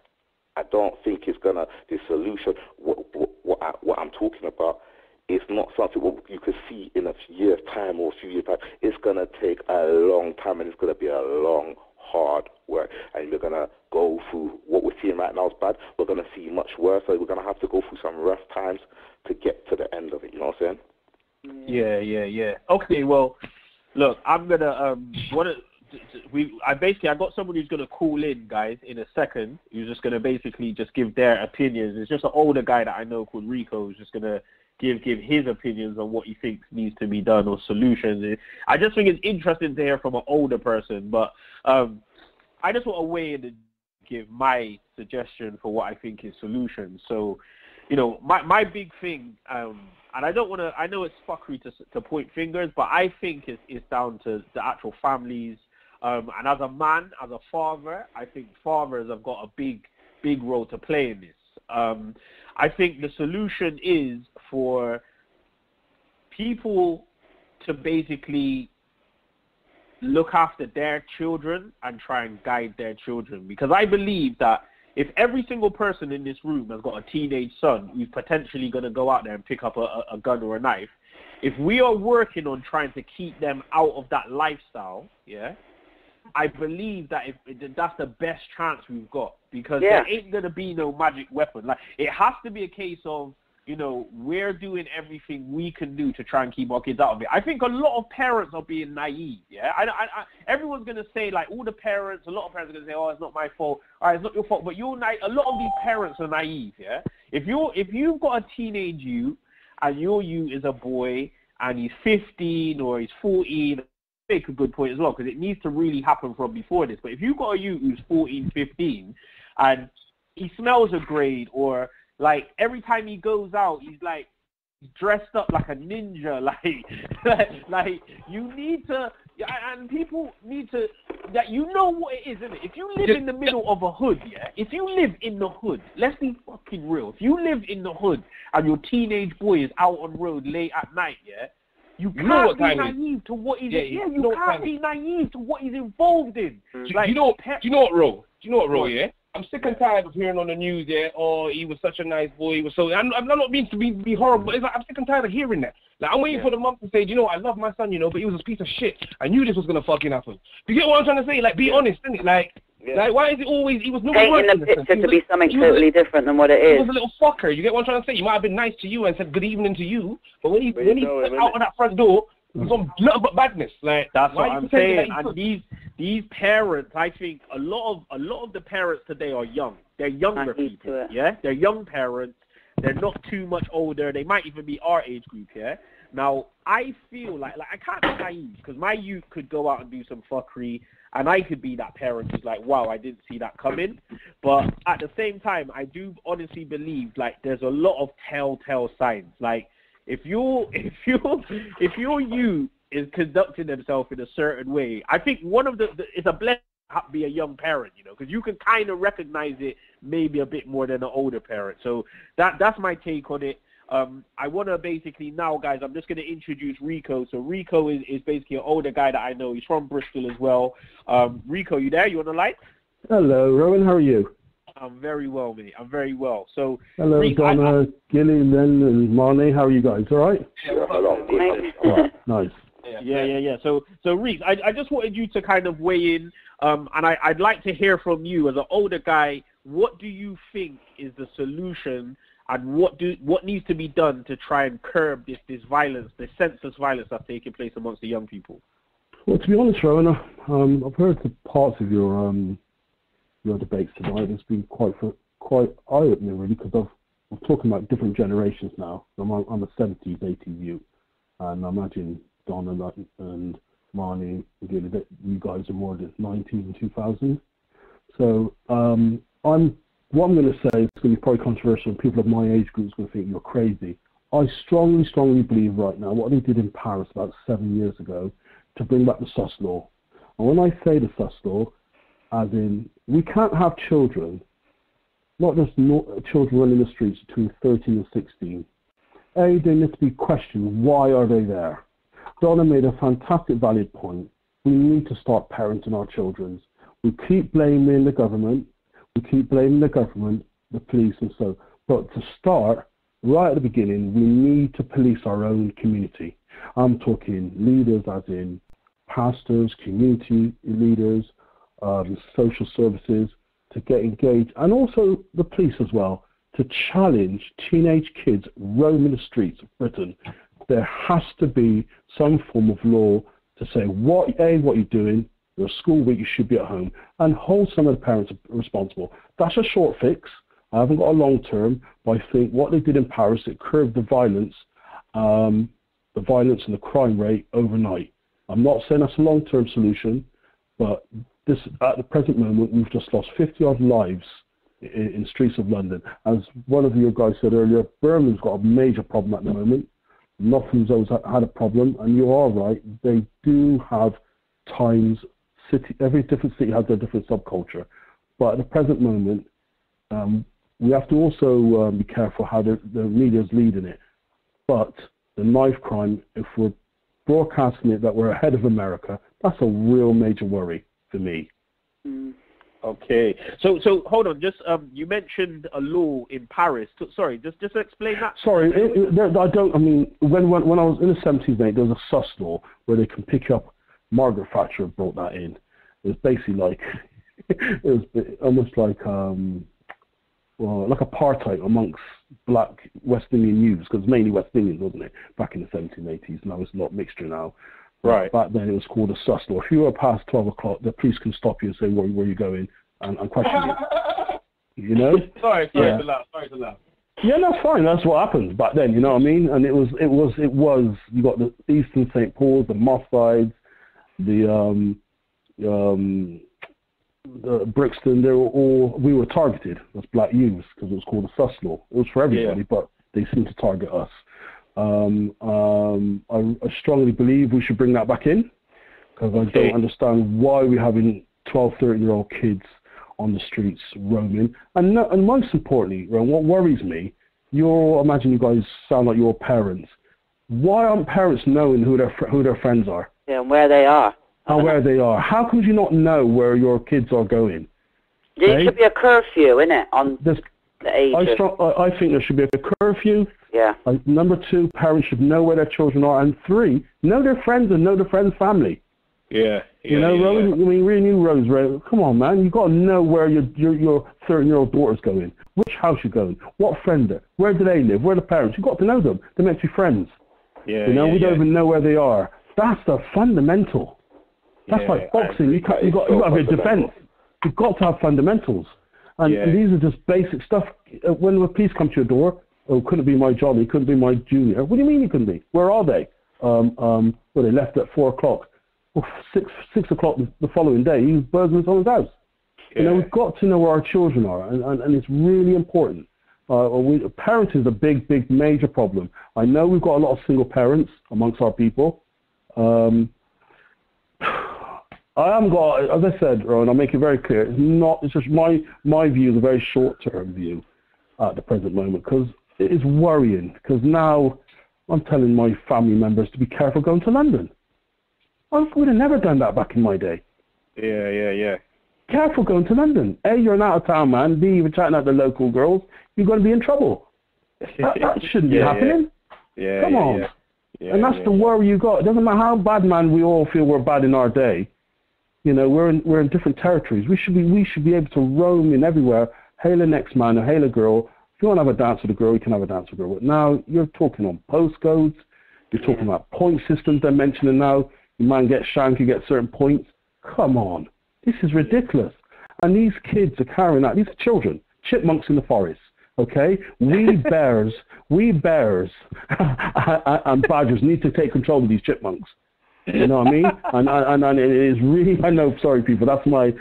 E: I don't think it's going to, the solution, what I'm talking about, it's not something you could see in a year's time or a few years' time. It's going to take a long time, and it's going to be a long, hard work. And we're going to go through what we're seeing right now is bad. We're going to see much worse. So we're going to have to go through some rough times to get to the end of it. You know what I'm saying?
A: Yeah. Okay, well, look, I'm going to, I got somebody who's going to call in, guys, in a second. Who's just going to basically just give their opinions. It's just an older guy that I know called Rico who's just going to give his opinions on what he thinks needs to be done or solutions. I just think it's interesting to hear from an older person, but I just want to weigh in and give my suggestion for what I think is solutions. So you know, my big thing, and I don't want to, I know it's fuckery to point fingers, but I think it's down to the actual families. And as a man, as a father, I think fathers have got a big role to play in this. I think the solution is for people to basically look after their children and try and guide their children. Because I believe that if every single person in this room has got a teenage son who's potentially going to go out there and pick up a gun or a knife, if we are working on trying to keep them out of that lifestyle, yeah, I believe that that's the best chance we've got, because there ain't going to be no magic weapon. Like, it has to be a case of, you know, we're doing everything we can do to try and keep our kids out of it. I think a lot of parents are being naive, yeah? Everyone's going to say, like, all the parents, a lot of parents are going to say, oh, it's not my fault. All right, it's not your fault, but you're a lot of these parents are naive, yeah? If you've got a teenage you, and your you is a boy, and he's 15 or he's 14, make a good point as well, because it needs to really happen from before this. But if you've got a you who's 14, 15, and he smells a grade, or like every time he goes out, he's like dressed up like a ninja, like you need to, and people need to, that you know what it is, isn't it? If you live in the middle of a hood, yeah, if you live in the hood, let's be fucking real. If you live in the hood and your teenage boy is out on road late at night, yeah, you can't be naive to what he's you can't be naive to what he's involved in.
C: Do you know what, Ro? Yeah, I'm sick and tired of hearing on the news, yeah, oh, he was such a nice boy. He was so. I'm not meaning to be horrible. But it's like, I'm sick and tired of hearing that. Like, I'm waiting for the mom to say, you know, I love my son, you know, but he was a piece of shit. I knew this was gonna fucking happen. You get what I'm trying to say? Like, be honest, isn't it? Like, why is it always he was no worse
B: in the picture to be something totally different than what it is?
C: He was a little fucker. You get what I'm trying to say? He might have been nice to you and said good evening to you, but when he went out of that front door, it was on nothing but badness. Like,
A: that's what I'm saying. And these parents, I think a lot of the parents today are young. They're younger people. Yeah, they're young parents. They're not too much older. They might even be our age group. Yeah. Now, I feel like I can't be naive, because my youth could go out and do some fuckery, and I could be that parent who's like, wow, I didn't see that coming. But at the same time, I do honestly believe, like, there's a lot of telltale signs. Like, if your youth is conducting themselves in a certain way, I think one of it's a blessing to be a young parent, you know, because you can kind of recognize it maybe a bit more than an older parent. So that's my take on it. I want to basically now, guys, I'm just going to introduce Rico. So Rico is basically an older guy that I know. He's from Bristol as well. Rico, you there? You on the line?
F: Hello, Rowan. How are you?
A: I'm very well, mate. I'm very well. So
F: hello, Donna, Gilly, Len, and Marnie. How are you guys? All right?
E: Hello.
F: All right. Nice.
A: Yeah. So Reese, I just wanted you to kind of weigh in, and I'd like to hear from you as an older guy. What do you think is the solution, and what needs to be done to try and curb this violence, this senseless violence that's taking place amongst the young people?
F: Well, to be honest, Rowan, I've heard the parts of your debates tonight. It's been quite eye-opening, really, because I'm talking about different generations now. I'm a 70s, 80s youth, and I imagine Donna and Marnie, that you guys are more the 90s and 2000s. So what I'm going to say is going to be probably controversial, and people of my age group are going to think you're crazy. I strongly believe right now what they did in Paris about 7 years ago to bring back the sus law. And when I say the sus law, as in, we can't have children, not just children running the streets between 13 and 16. They need to be questioned. Why are they there? Donna made a fantastic, valid point. We need to start parenting our children. We keep blaming the government. The police, and so. But to start, right at the beginning, we need to police our own community. I'm talking leaders, as in pastors, community leaders, social services, to get engaged, and also the police as well, to challenge teenage kids roaming the streets of Britain. There has to be some form of law to say, what you're doing, you're a school week, you should be at home, and hold some of the parents responsible. That's a short fix. I haven't got a long term, but I think what they did in Paris, it curbed the violence and the crime rate overnight. I'm not saying that's a long-term solution, but at the present moment, we've just lost 50-odd lives in streets of London. As one of you guys said earlier, Birmingham's got a major problem at the moment. Nottingham's always had a problem, and you are right. They do have times. Every different city has their different subculture, but at the present moment, we have to also be careful how the media's leading it. But the knife crime, if we're broadcasting it that we're ahead of America, that's a real major worry for me.
A: Okay, so hold on. Just you mentioned a law in Paris. Sorry, just explain that.
F: Sorry, I don't. I mean, when I was in the 70s, mate, there was a sus law where they can pick you up. Margaret Thatcher brought that in. It was basically like it was almost like apartheid amongst black West Indian youths, because mainly West Indians, wasn't it, back in the 70s and 80s. Now it's a lot mixture now.
A: Right.
F: Back then it was called a sus law. If you were past 12 o'clock, the police can stop you and say, where are you going? And question you. You know?
C: Sorry to laugh.
F: Yeah, that's fine. That's what happens back then, you know what I mean? And it was you got the Eastern St. Paul's, the Moss Sides, the Brixton, we were targeted as black youths because it was called a sus law. It was for everybody, but they seemed to target us. I strongly believe we should bring that back in, because I don't understand why we're having 12, 13-year-old kids on the streets roaming. And most importantly, what worries me, imagine you guys sound like your parents. Why aren't parents knowing who their friends are?
B: Yeah, and where they are.
F: And where they are. How could you not know where your kids are going?
B: There should be a curfew, innit, on the age
F: I think there should be a curfew.
B: Yeah.
F: Number 2, parents should know where their children are. And 3, know their friends and know their friends' family.
A: Yeah.
F: Rose, I mean, really new Rose, right? Come on, man. You've got to know where your 13-year-old daughter's going. Which house you're going. What friend where do they live? Where are the parents? You've got to know them. They're meant to be friends.
A: Yeah.
F: We don't even know where they are. That's the fundamental. That's like boxing. You've got to have a defense. You've got to have fundamentals. And these are just basic stuff. When the police come to your door, couldn't it be my Johnny? Couldn't it be my Junior? What do you mean you couldn't be? Where are they? They left at 4 o'clock. Well, 6 o'clock the following day, he was burgling someone's house. Yeah. We've got to know where our children are, and it's really important. Parenting is a big, major problem. I know we've got a lot of single parents amongst our people. I haven't got, as I said, Rowan, I'll make it very clear, it's just my view is a very short-term view at the present moment, because it is worrying, because now I'm telling my family members to be careful going to London. I would have never done that back in my day.
A: Yeah.
F: Careful going to London. A, you're an out-of-town man. B, you're chatting at the local girls. You're going to be in trouble. That shouldn't be happening.
A: Yeah.
F: Come on. Yeah, and that's the worry you got. It doesn't matter how bad, man, we all feel we're bad in our day. We're in different territories. We should be able to roam in everywhere, hail a next man or hail a girl. If you want to have a dance with a girl, you can have a dance with a girl. But now you're talking on postcodes. You're talking about point systems they're mentioning now. You man gets shanked, you get certain points. Come on. This is ridiculous. And these kids are carrying out, these are children, chipmunks in the forest, okay? We bears and badgers need to take control of these chipmunks. You know what I mean? And it is really, I know, sorry people, that's my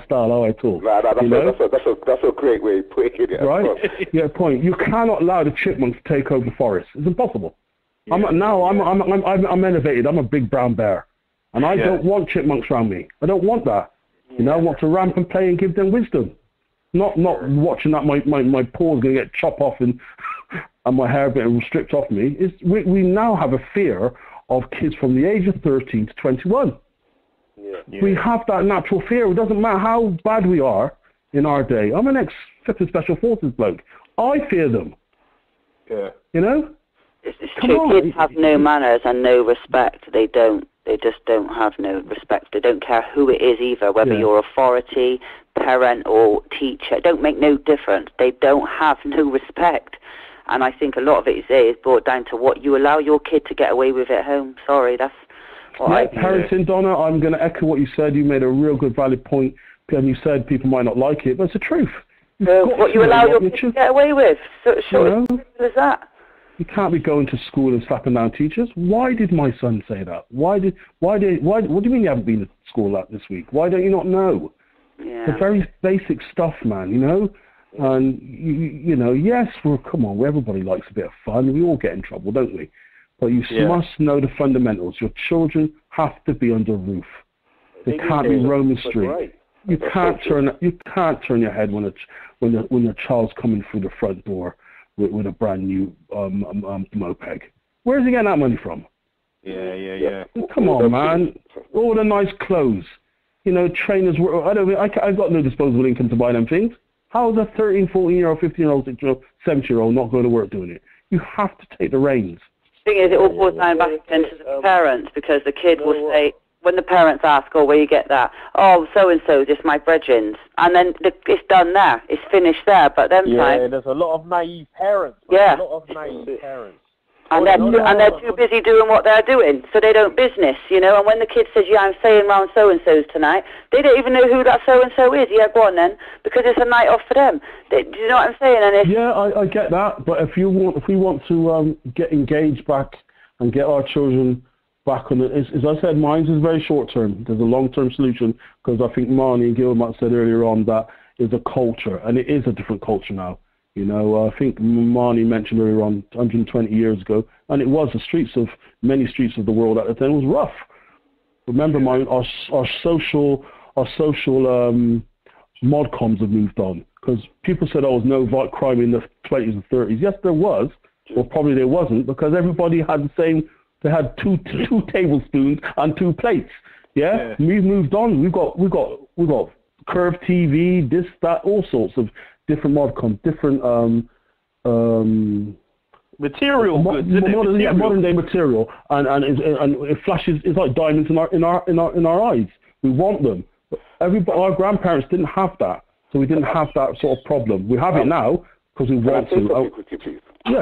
F: style, how I talk.
E: That's a great way of putting it.
F: Right? Yeah, point. You cannot allow the chipmunks to take over the forest. It's impossible. I'm elevated. I'm a big brown bear. And I don't want chipmunks around me. I don't want that. I want to ramp and play and give them wisdom. Not watching that my paws going to get chopped off and my hair being stripped off me. We now have a fear of kids from the age of 13 to 21. Yeah. We have that natural fear. It doesn't matter how bad we are in our day. I'm an ex-flipping Special Forces bloke. I fear them.
A: Yeah.
B: It's true. Kids have no manners and no respect. They just don't have no respect. They don't care who it is either, whether you're authority, parent or teacher. It don't make no difference. They don't have no respect. And I think a lot of it is brought down to what you allow your kid to get away with at home. Sorry, that's what I think.
F: Parenting, Donna, I'm going to echo what you said. You made a real good, valid point. And you said people might not like it, but it's the truth.
B: What you allow your kid to get away with. So simple as that.
F: You can't be going to school and slapping down teachers. Why did my son say that? What do you mean you haven't been to school this week? Why don't you not know?
B: Yeah.
F: The very basic stuff, man, And, you know, yes, come on, everybody likes a bit of fun. We all get in trouble, don't we? But you must know the fundamentals. Your children have to be under a roof. They can't be roaming street.
E: Right.
F: You can't turn your head when your child's coming through the front door with a brand new moped. Where's he getting that money from?
C: Yeah.
F: Come on, man. All the nice clothes. You know, trainers. I've got no disposable income to buy them things. How is a 13, 14-year-old, 15-year-old, 16-year-old, 17-year-old not going to work doing it? You have to take the reins.
B: The thing is, it all boils down back into the parents, because the kid will say, when the parents ask, oh, where you get that? Oh, so-and-so, just my brethrens. And then it's done there. It's finished there. But then
A: there's a lot of naive parents.
B: Yeah.
A: A lot of naive parents.
B: And they're too busy doing what they're doing, so they don't business, you know. And when the kid says, yeah, I'm staying around so-and-so's tonight, they don't even know who that so-and-so is. Yeah, go on then, because it's a night off for them. Do you know what I'm saying? And
F: I get that, but if we want to get engaged back and get our children back on it, as I said, mine is very short-term. There's a long-term solution, because I think Marnie and Gilbert said earlier on that is a culture, and it is a different culture now. You know, I think Marnie mentioned earlier on 120 years ago, and it was many streets of the world at the time was rough. Remember, our social modcoms have moved on, because people said, oh, there was no crime in the 20s and 30s. Yes, there was, or probably there wasn't, because everybody had the same. They had two tablespoons and 2 plates. Yeah, we've moved on. We've got curved TV, this, that, all sorts of different modcom, different
A: material goods,
F: modern day material, and it flashes. It's like diamonds in our eyes. We want them. Our grandparents didn't have that, so we didn't have that sort of problem. We have it now because we want to.
E: Quickly, please.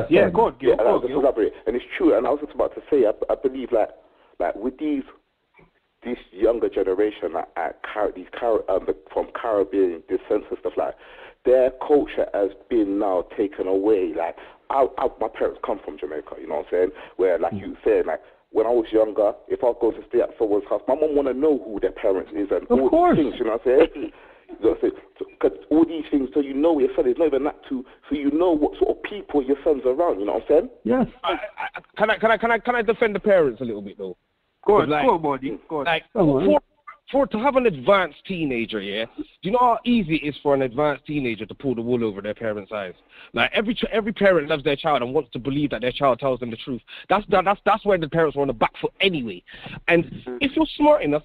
F: Yeah,
E: go on, elaborate. And it's true. And I was just about to say, I believe like with this younger generation from Caribbean descent and stuff like, their culture has been now taken away. Like, my parents come from Jamaica, you know what I'm saying? Where, like you said, like, when I was younger, if I go to stay at someone's house, my mum want to know who their parents is and all these things, you know what I'm saying? Because all these things, so you know where your son is, not even that too, so you know what sort of people your son's around, you know what I'm saying?
F: Yes.
C: Can I defend the parents a little bit though?
A: Go on, buddy. Go on.
C: Like, to have an advanced teenager, do you know how easy it is for an advanced teenager to pull the wool over their parents' eyes? Like, every parent loves their child and wants to believe that their child tells them the truth. That's where the parents are on the back foot anyway. And if you're smart enough,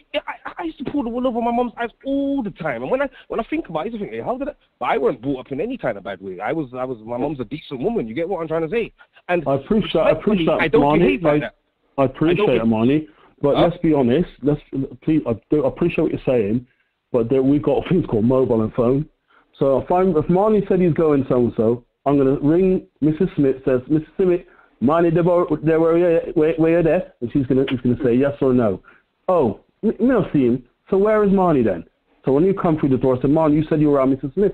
C: I used to pull the wool over my mom's eyes all the time. And when I think about it, I think, hey, how did I? But I weren't brought up in any kind of bad way. My mom's a decent woman. You get what I'm trying to say? And
F: I appreciate
C: I don't behave like that.
F: I appreciate it, Marnie. But let's be honest. Please. I appreciate what you're saying, but we've got things called mobile and phone. So if Marnie said he's going so and so, I'm going to ring Mrs. Smith. Says, Mrs. Smith, Marnie, where you there? And he's going to say yes or no. Oh, we don't see him. So where is Marnie then? So when you come through the door, say, Marnie, you said you were around Mrs. Smith.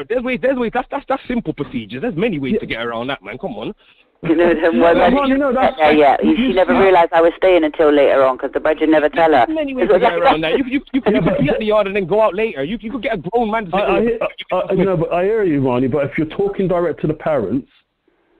C: There's ways. That's simple procedures. There's many ways to get around that, man. Come on.
B: You know, she never realised I was staying until later on, because the budget never tell her.
C: There's many ways to get around that. You could be at the yard and then go out later. You could get a grown man to say,
F: but I hear you, Ronnie, but if you're talking direct to the parents,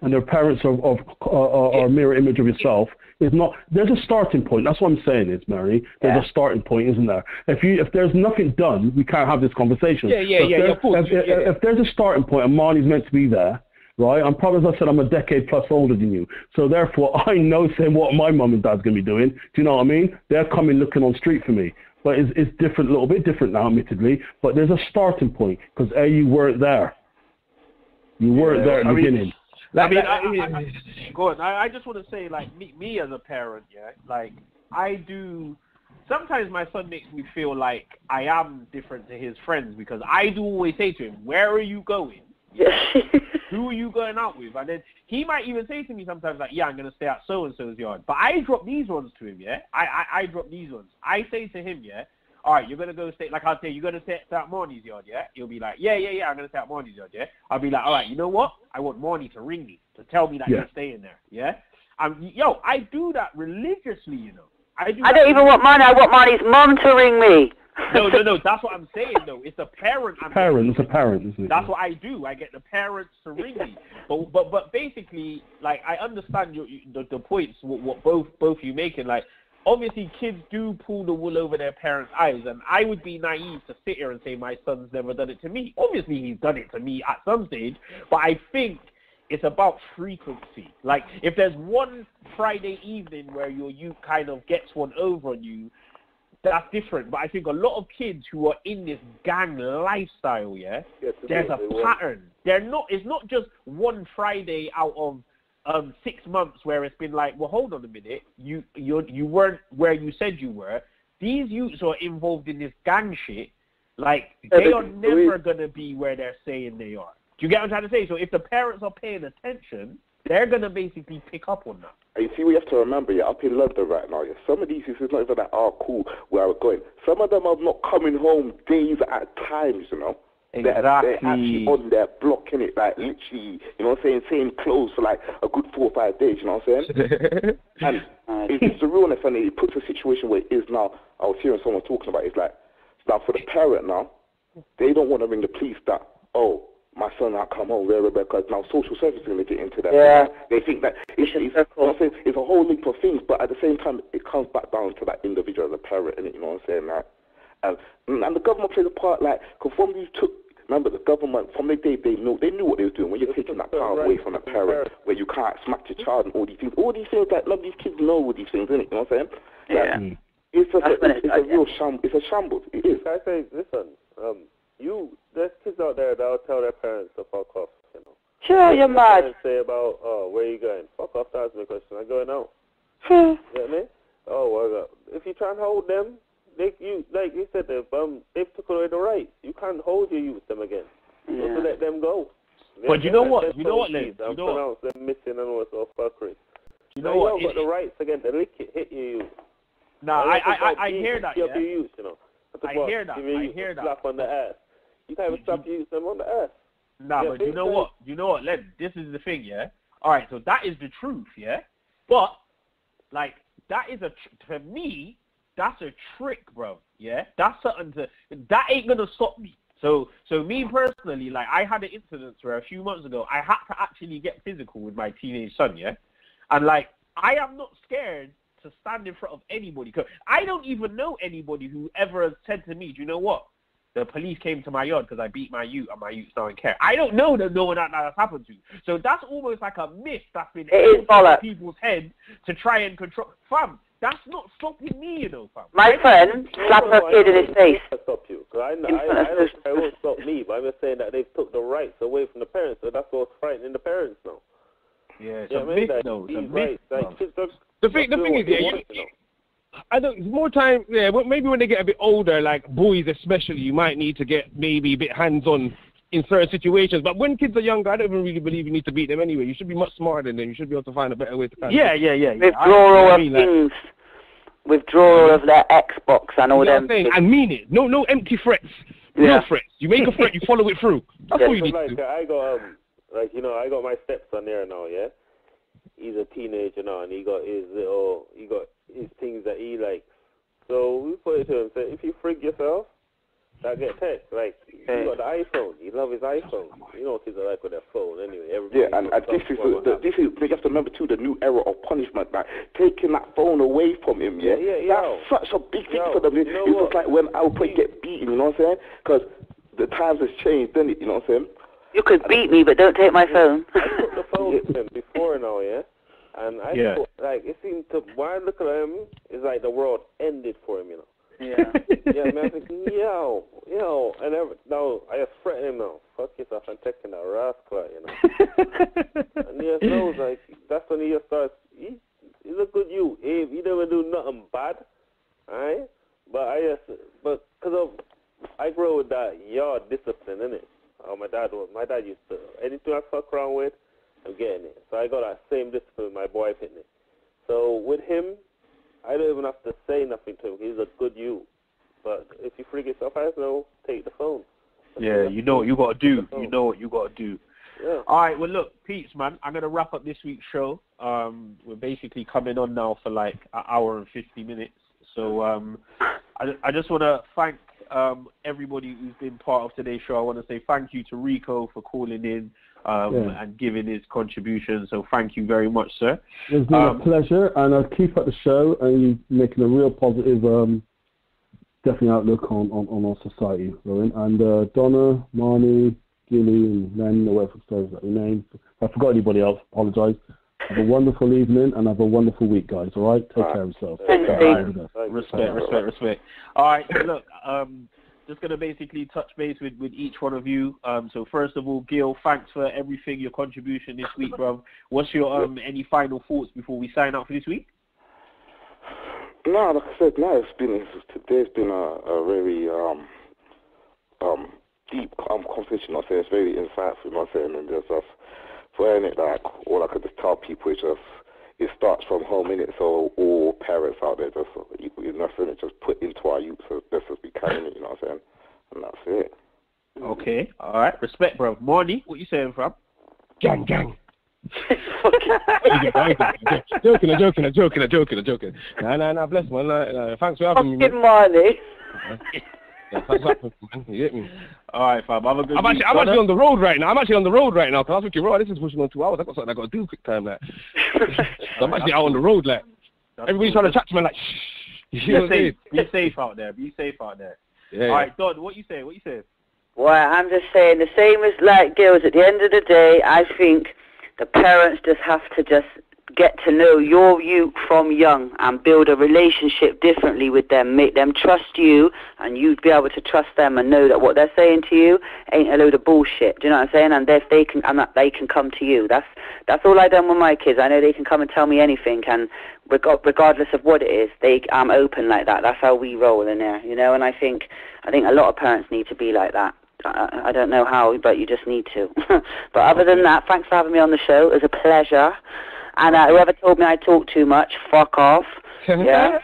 F: and their parents are a mirror image of yourself, there's a starting point. That's what I'm saying is, Mary, there's a starting point, isn't there? If there's nothing done, we can't have this conversation. If there's a starting point and Marnie's meant to be there, right? I'm probably, as I said, I'm a decade plus older than you. So therefore, I know saying what my mum and dad's going to be doing. Do you know what I mean? They're coming looking on street for me. But it's different, a little bit different now, admittedly. But there's a starting point, because you weren't there. You weren't there at the beginning.
A: I just want to say, like, me as a parent, like, I do... Sometimes my son makes me feel like I am different to his friends, because I do always say to him, where are you going? Who are you going out with? And then he might even say to me sometimes, like, I'm going to stay at so-and-so's yard. But I drop these ones to him, I drop these ones. I say to him, all right, you're going to go stay, like I'll say, you're going to stay at Marnie's yard, He'll be like, yeah, I'm going to stay at Marnie's yard, I'll be like, all right, you know what? I want Marnie to ring me, to tell me that you're staying there, I do that religiously,
B: I don't even want mine. I want Marnie's mum to ring me.
A: No. That's what I'm saying, though. It's a parent.
F: It's a parent, isn't it?
A: That's what I do. I get the parents to ring me. But basically, like, I understand the points. What both you making. Like, obviously, kids do pull the wool over their parents' eyes, and I would be naive to sit here and say my son's never done it to me. Obviously, he's done it to me at some stage, but I think it's about frequency. Like, if there's one Friday evening where your youth kind of gets one over on you, that's different. But I think a lot of kids who are in this gang lifestyle, there's a pattern. It's not just one Friday out of 6 months where it's been like, well, hold on a minute, you weren't where you said you were. These youths are involved in this gang shit. Like, they are never gonna be where they're saying they are. Do you get what I'm trying to say? So if the parents are paying attention, they're going to basically pick up on that.
E: You see, we have to remember, up in London right now, some of these is not even that, cool, where I'm going. Some of them are not coming home days at times, you know.
A: Exactly.
E: They're actually on their block, innit, like, literally, you know what I'm saying, same clothes for, like, a good 4 or 5 days, you know what I'm saying? And it's the realness, and it puts a situation where it is now. I was hearing someone talking about it, it's like, now for the parent now, they don't want to ring the police that, my son not come home, because now social services are going to get into that.
B: Yeah.
E: They think that it's a whole heap of things, but at the same time, it comes back down to that individual as a parent, innit, you know what I'm saying? Like, and the government plays a part, like, because when we took, remember, the government, from the day they knew what they were doing. When you're taking that power away from the parent, where you can't smack your child and all these things, like, none of these kids know all these things, innit, you know what I'm saying?
B: Yeah.
E: It's a real shambles. It's a shambles. It is.
D: I say, listen, there's kids out there that'll tell their parents to fuck off, you know.
B: Sure, you're mad.
D: And say about, where are you going? Fuck off, that's my question. I'm going out. You get me? If you try and hold them, like you said, they've took away the rights. You can't hold your youth them again. You have to let them go.
A: But you know what? You know what, Len?
D: I'm pronounced them missing and all sorts of fuckery.
A: You know what?
D: You got the rights again to hit your youth.
A: Nah, I hear that, yeah.
D: Youth, you know.
A: I hear that.
D: Slap on the ass. You can't even slap you them on the ass.
A: Nah, but you know what? You know what, Len? This is the thing, yeah? All right, so that is the truth, yeah? But, like, that is to me, that's a trick, bro, yeah? That's something that ain't going to stop me. So me personally, like, I had an incident where a few months ago, I had to actually get physical with my teenage son, yeah? And, like, I am not scared to stand in front of anybody. Cause I don't even know anybody who ever has said to me, do you know what? The police came to my yard because I beat my youth and my youth don't care. I don't know that no one that has happened to. So that's almost like a myth that's been in people's head to try and control. Fam, that's not stopping me, you know, fam.
B: My friend slapped her kid in his face.
D: Stop you. I won't stop me, but I'm just saying that they've took the rights away from the parents, so that's what's frightening the parents now.
A: Yeah, it's a myth, though. It's a myth.
C: The thing is, I don't. More time, maybe when they get a bit older, like boys especially, you might need to get maybe a bit hands-on in certain situations. But when kids are younger, I don't even really believe you need to beat them anyway. You should be much smarter than them. You should be able to find a better way to kind
A: of...
B: Withdrawal of things. Withdrawal of their Xbox and all them.
C: And mean it. No empty threats. No threats. You make a threat, you follow it through. That's all you need to do.
D: I got my stepson there now, yeah? He's a teenager now, and he got his things that he likes. So we put it to him, say, if you frig yourself, that get text. Like, he got the iPhone. He love his iPhone. You know what kids are like with their phone anyway.
E: And this is, you have to remember too, the new era of punishment, like taking that phone away from him, yeah? That's such a big thing for them. It's just like when I'll probably get beaten, you know what I'm saying? Because the times has changed, didn't it, you know what I'm saying?
B: You could beat me, but don't take my phone.
D: I took the phone to him before now, yeah? And I thought, like, it seemed to, when I look at him, it's like the world ended for him, you know?
B: Yeah.
D: Yeah, man, I think, yo, and now I just threaten him now. Fuck yourself, I'm taking that rascal, you know? And he just knows, like, that's when he just starts, he's a good youth. He never do nothing bad, alright? But because I grew with that yard discipline, innit? My dad used to, anything I fuck around with, I'm getting it. So I got that same discipline with my boy fitness. So with him, I don't even have to say nothing to him. He's a good youth. But if you freak yourself out, take the phone.
A: Yeah, you know what you got to do. You know what you got to do.
D: Yeah.
A: All right, well, look, Pete's, man, I'm going to wrap up this week's show. We're basically coming on now for like an hour and 50 minutes. So I just want to thank everybody who's been part of today's show. I want to say thank you to Rico for calling in and giving his contribution. So thank you very much, sir.
F: It's been a pleasure, and I'll keep up the show, and you're making a real positive, definitely outlook on our society, Rowan. And Donna, Marnie, Gilly, and Len, the whatever stories that we named. If I forgot anybody else, apologise. Have a wonderful evening and have a wonderful week, guys. All right? Take care of yourselves.
A: Respect. All right, so look, just going to basically touch base with each one of you. So first of all, Gil, thanks for everything, your contribution this week, bro. What's your any final thoughts before we sign out for this week?
E: No, like I said, today's been a very deep conversation. I say it's very insightful. I say, and there's just for it, like all I could just tell people is just it starts from home, innit? So all parents out there just nothing, just put into our youth. So let's just be carrying it, you know what I'm saying? And that's it.
A: Okay, all right, respect, bro. Morning, what you saying, fam?
C: Gang. Joking. Nah, bless man. Thanks for having me, man.
B: Good morning.
C: Yeah, thanks for having me, man. You get me?
A: All right, fam. Have a good week.
C: I'm actually on the road right now. Because I was thinking, right, this is pushing on 2 hours. I got something I got to do quick time, like. So I'm actually out on the road, like. Everybody's trying to chat to me, like, shh.
A: Be safe out there.
C: Yeah.
A: All right, Don, what you say?
B: Well, I'm just saying the same as like girls. At the end of the day, I think the parents just have to just get to know your youth from young and build a relationship differently with them. Make them trust you, and you'd be able to trust them and know that what they're saying to you ain't a load of bullshit. Do you know what I'm saying? And if they can, and that they can come to you. That's all I done with my kids. I know they can come and tell me anything, and regardless of what it is, I'm open like that. That's how we roll in there, you know. And I think a lot of parents need to be like that. I don't know how, but you just need to. But other than that, thanks for having me on the show. It was a pleasure. And whoever told me I talk too much, fuck off. Yeah.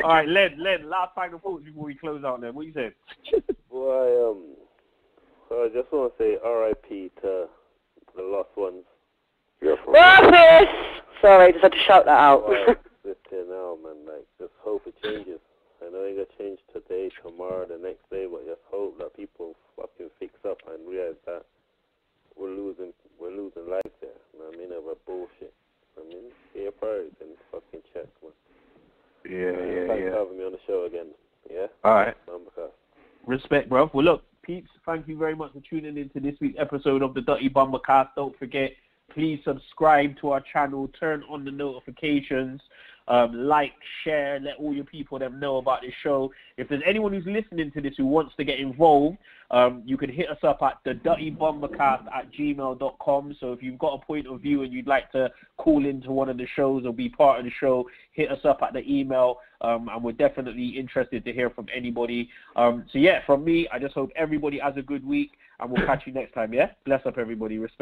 A: All right, Len, last final thoughts before we close out, Len. What you saying?
D: Well, I just want to say R.I.P. to the lost ones.
B: Office! Sorry, I just had to shout that out.
D: Well, listen now, man. Like, just hope it changes. I know it ain't gonna change today, tomorrow, the next day, but just hope that people fucking fix up and realize that we're losing life there. You know what I mean? Over bullshit. I mean, get your priorities and fucking check, man. Thanks for having me on the show again. Yeah?
A: All right.
D: Bumbacast.
A: Respect, bro. Well, look, peeps, thank you very much for tuning in to this week's episode of the Dutty Bumbacast. Don't forget, please subscribe to our channel, turn on the notifications, like, share, let all your people them know about this show. If there's anyone who's listening to this who wants to get involved, you can hit us up at the duttybumbacast@gmail.com. So if you've got a point of view and you'd like to call into one of the shows or be part of the show, hit us up at the email, and we're definitely interested to hear from anybody. So yeah, from me, I just hope everybody has a good week, and we'll catch you next time, yeah? Bless up, everybody. Respect.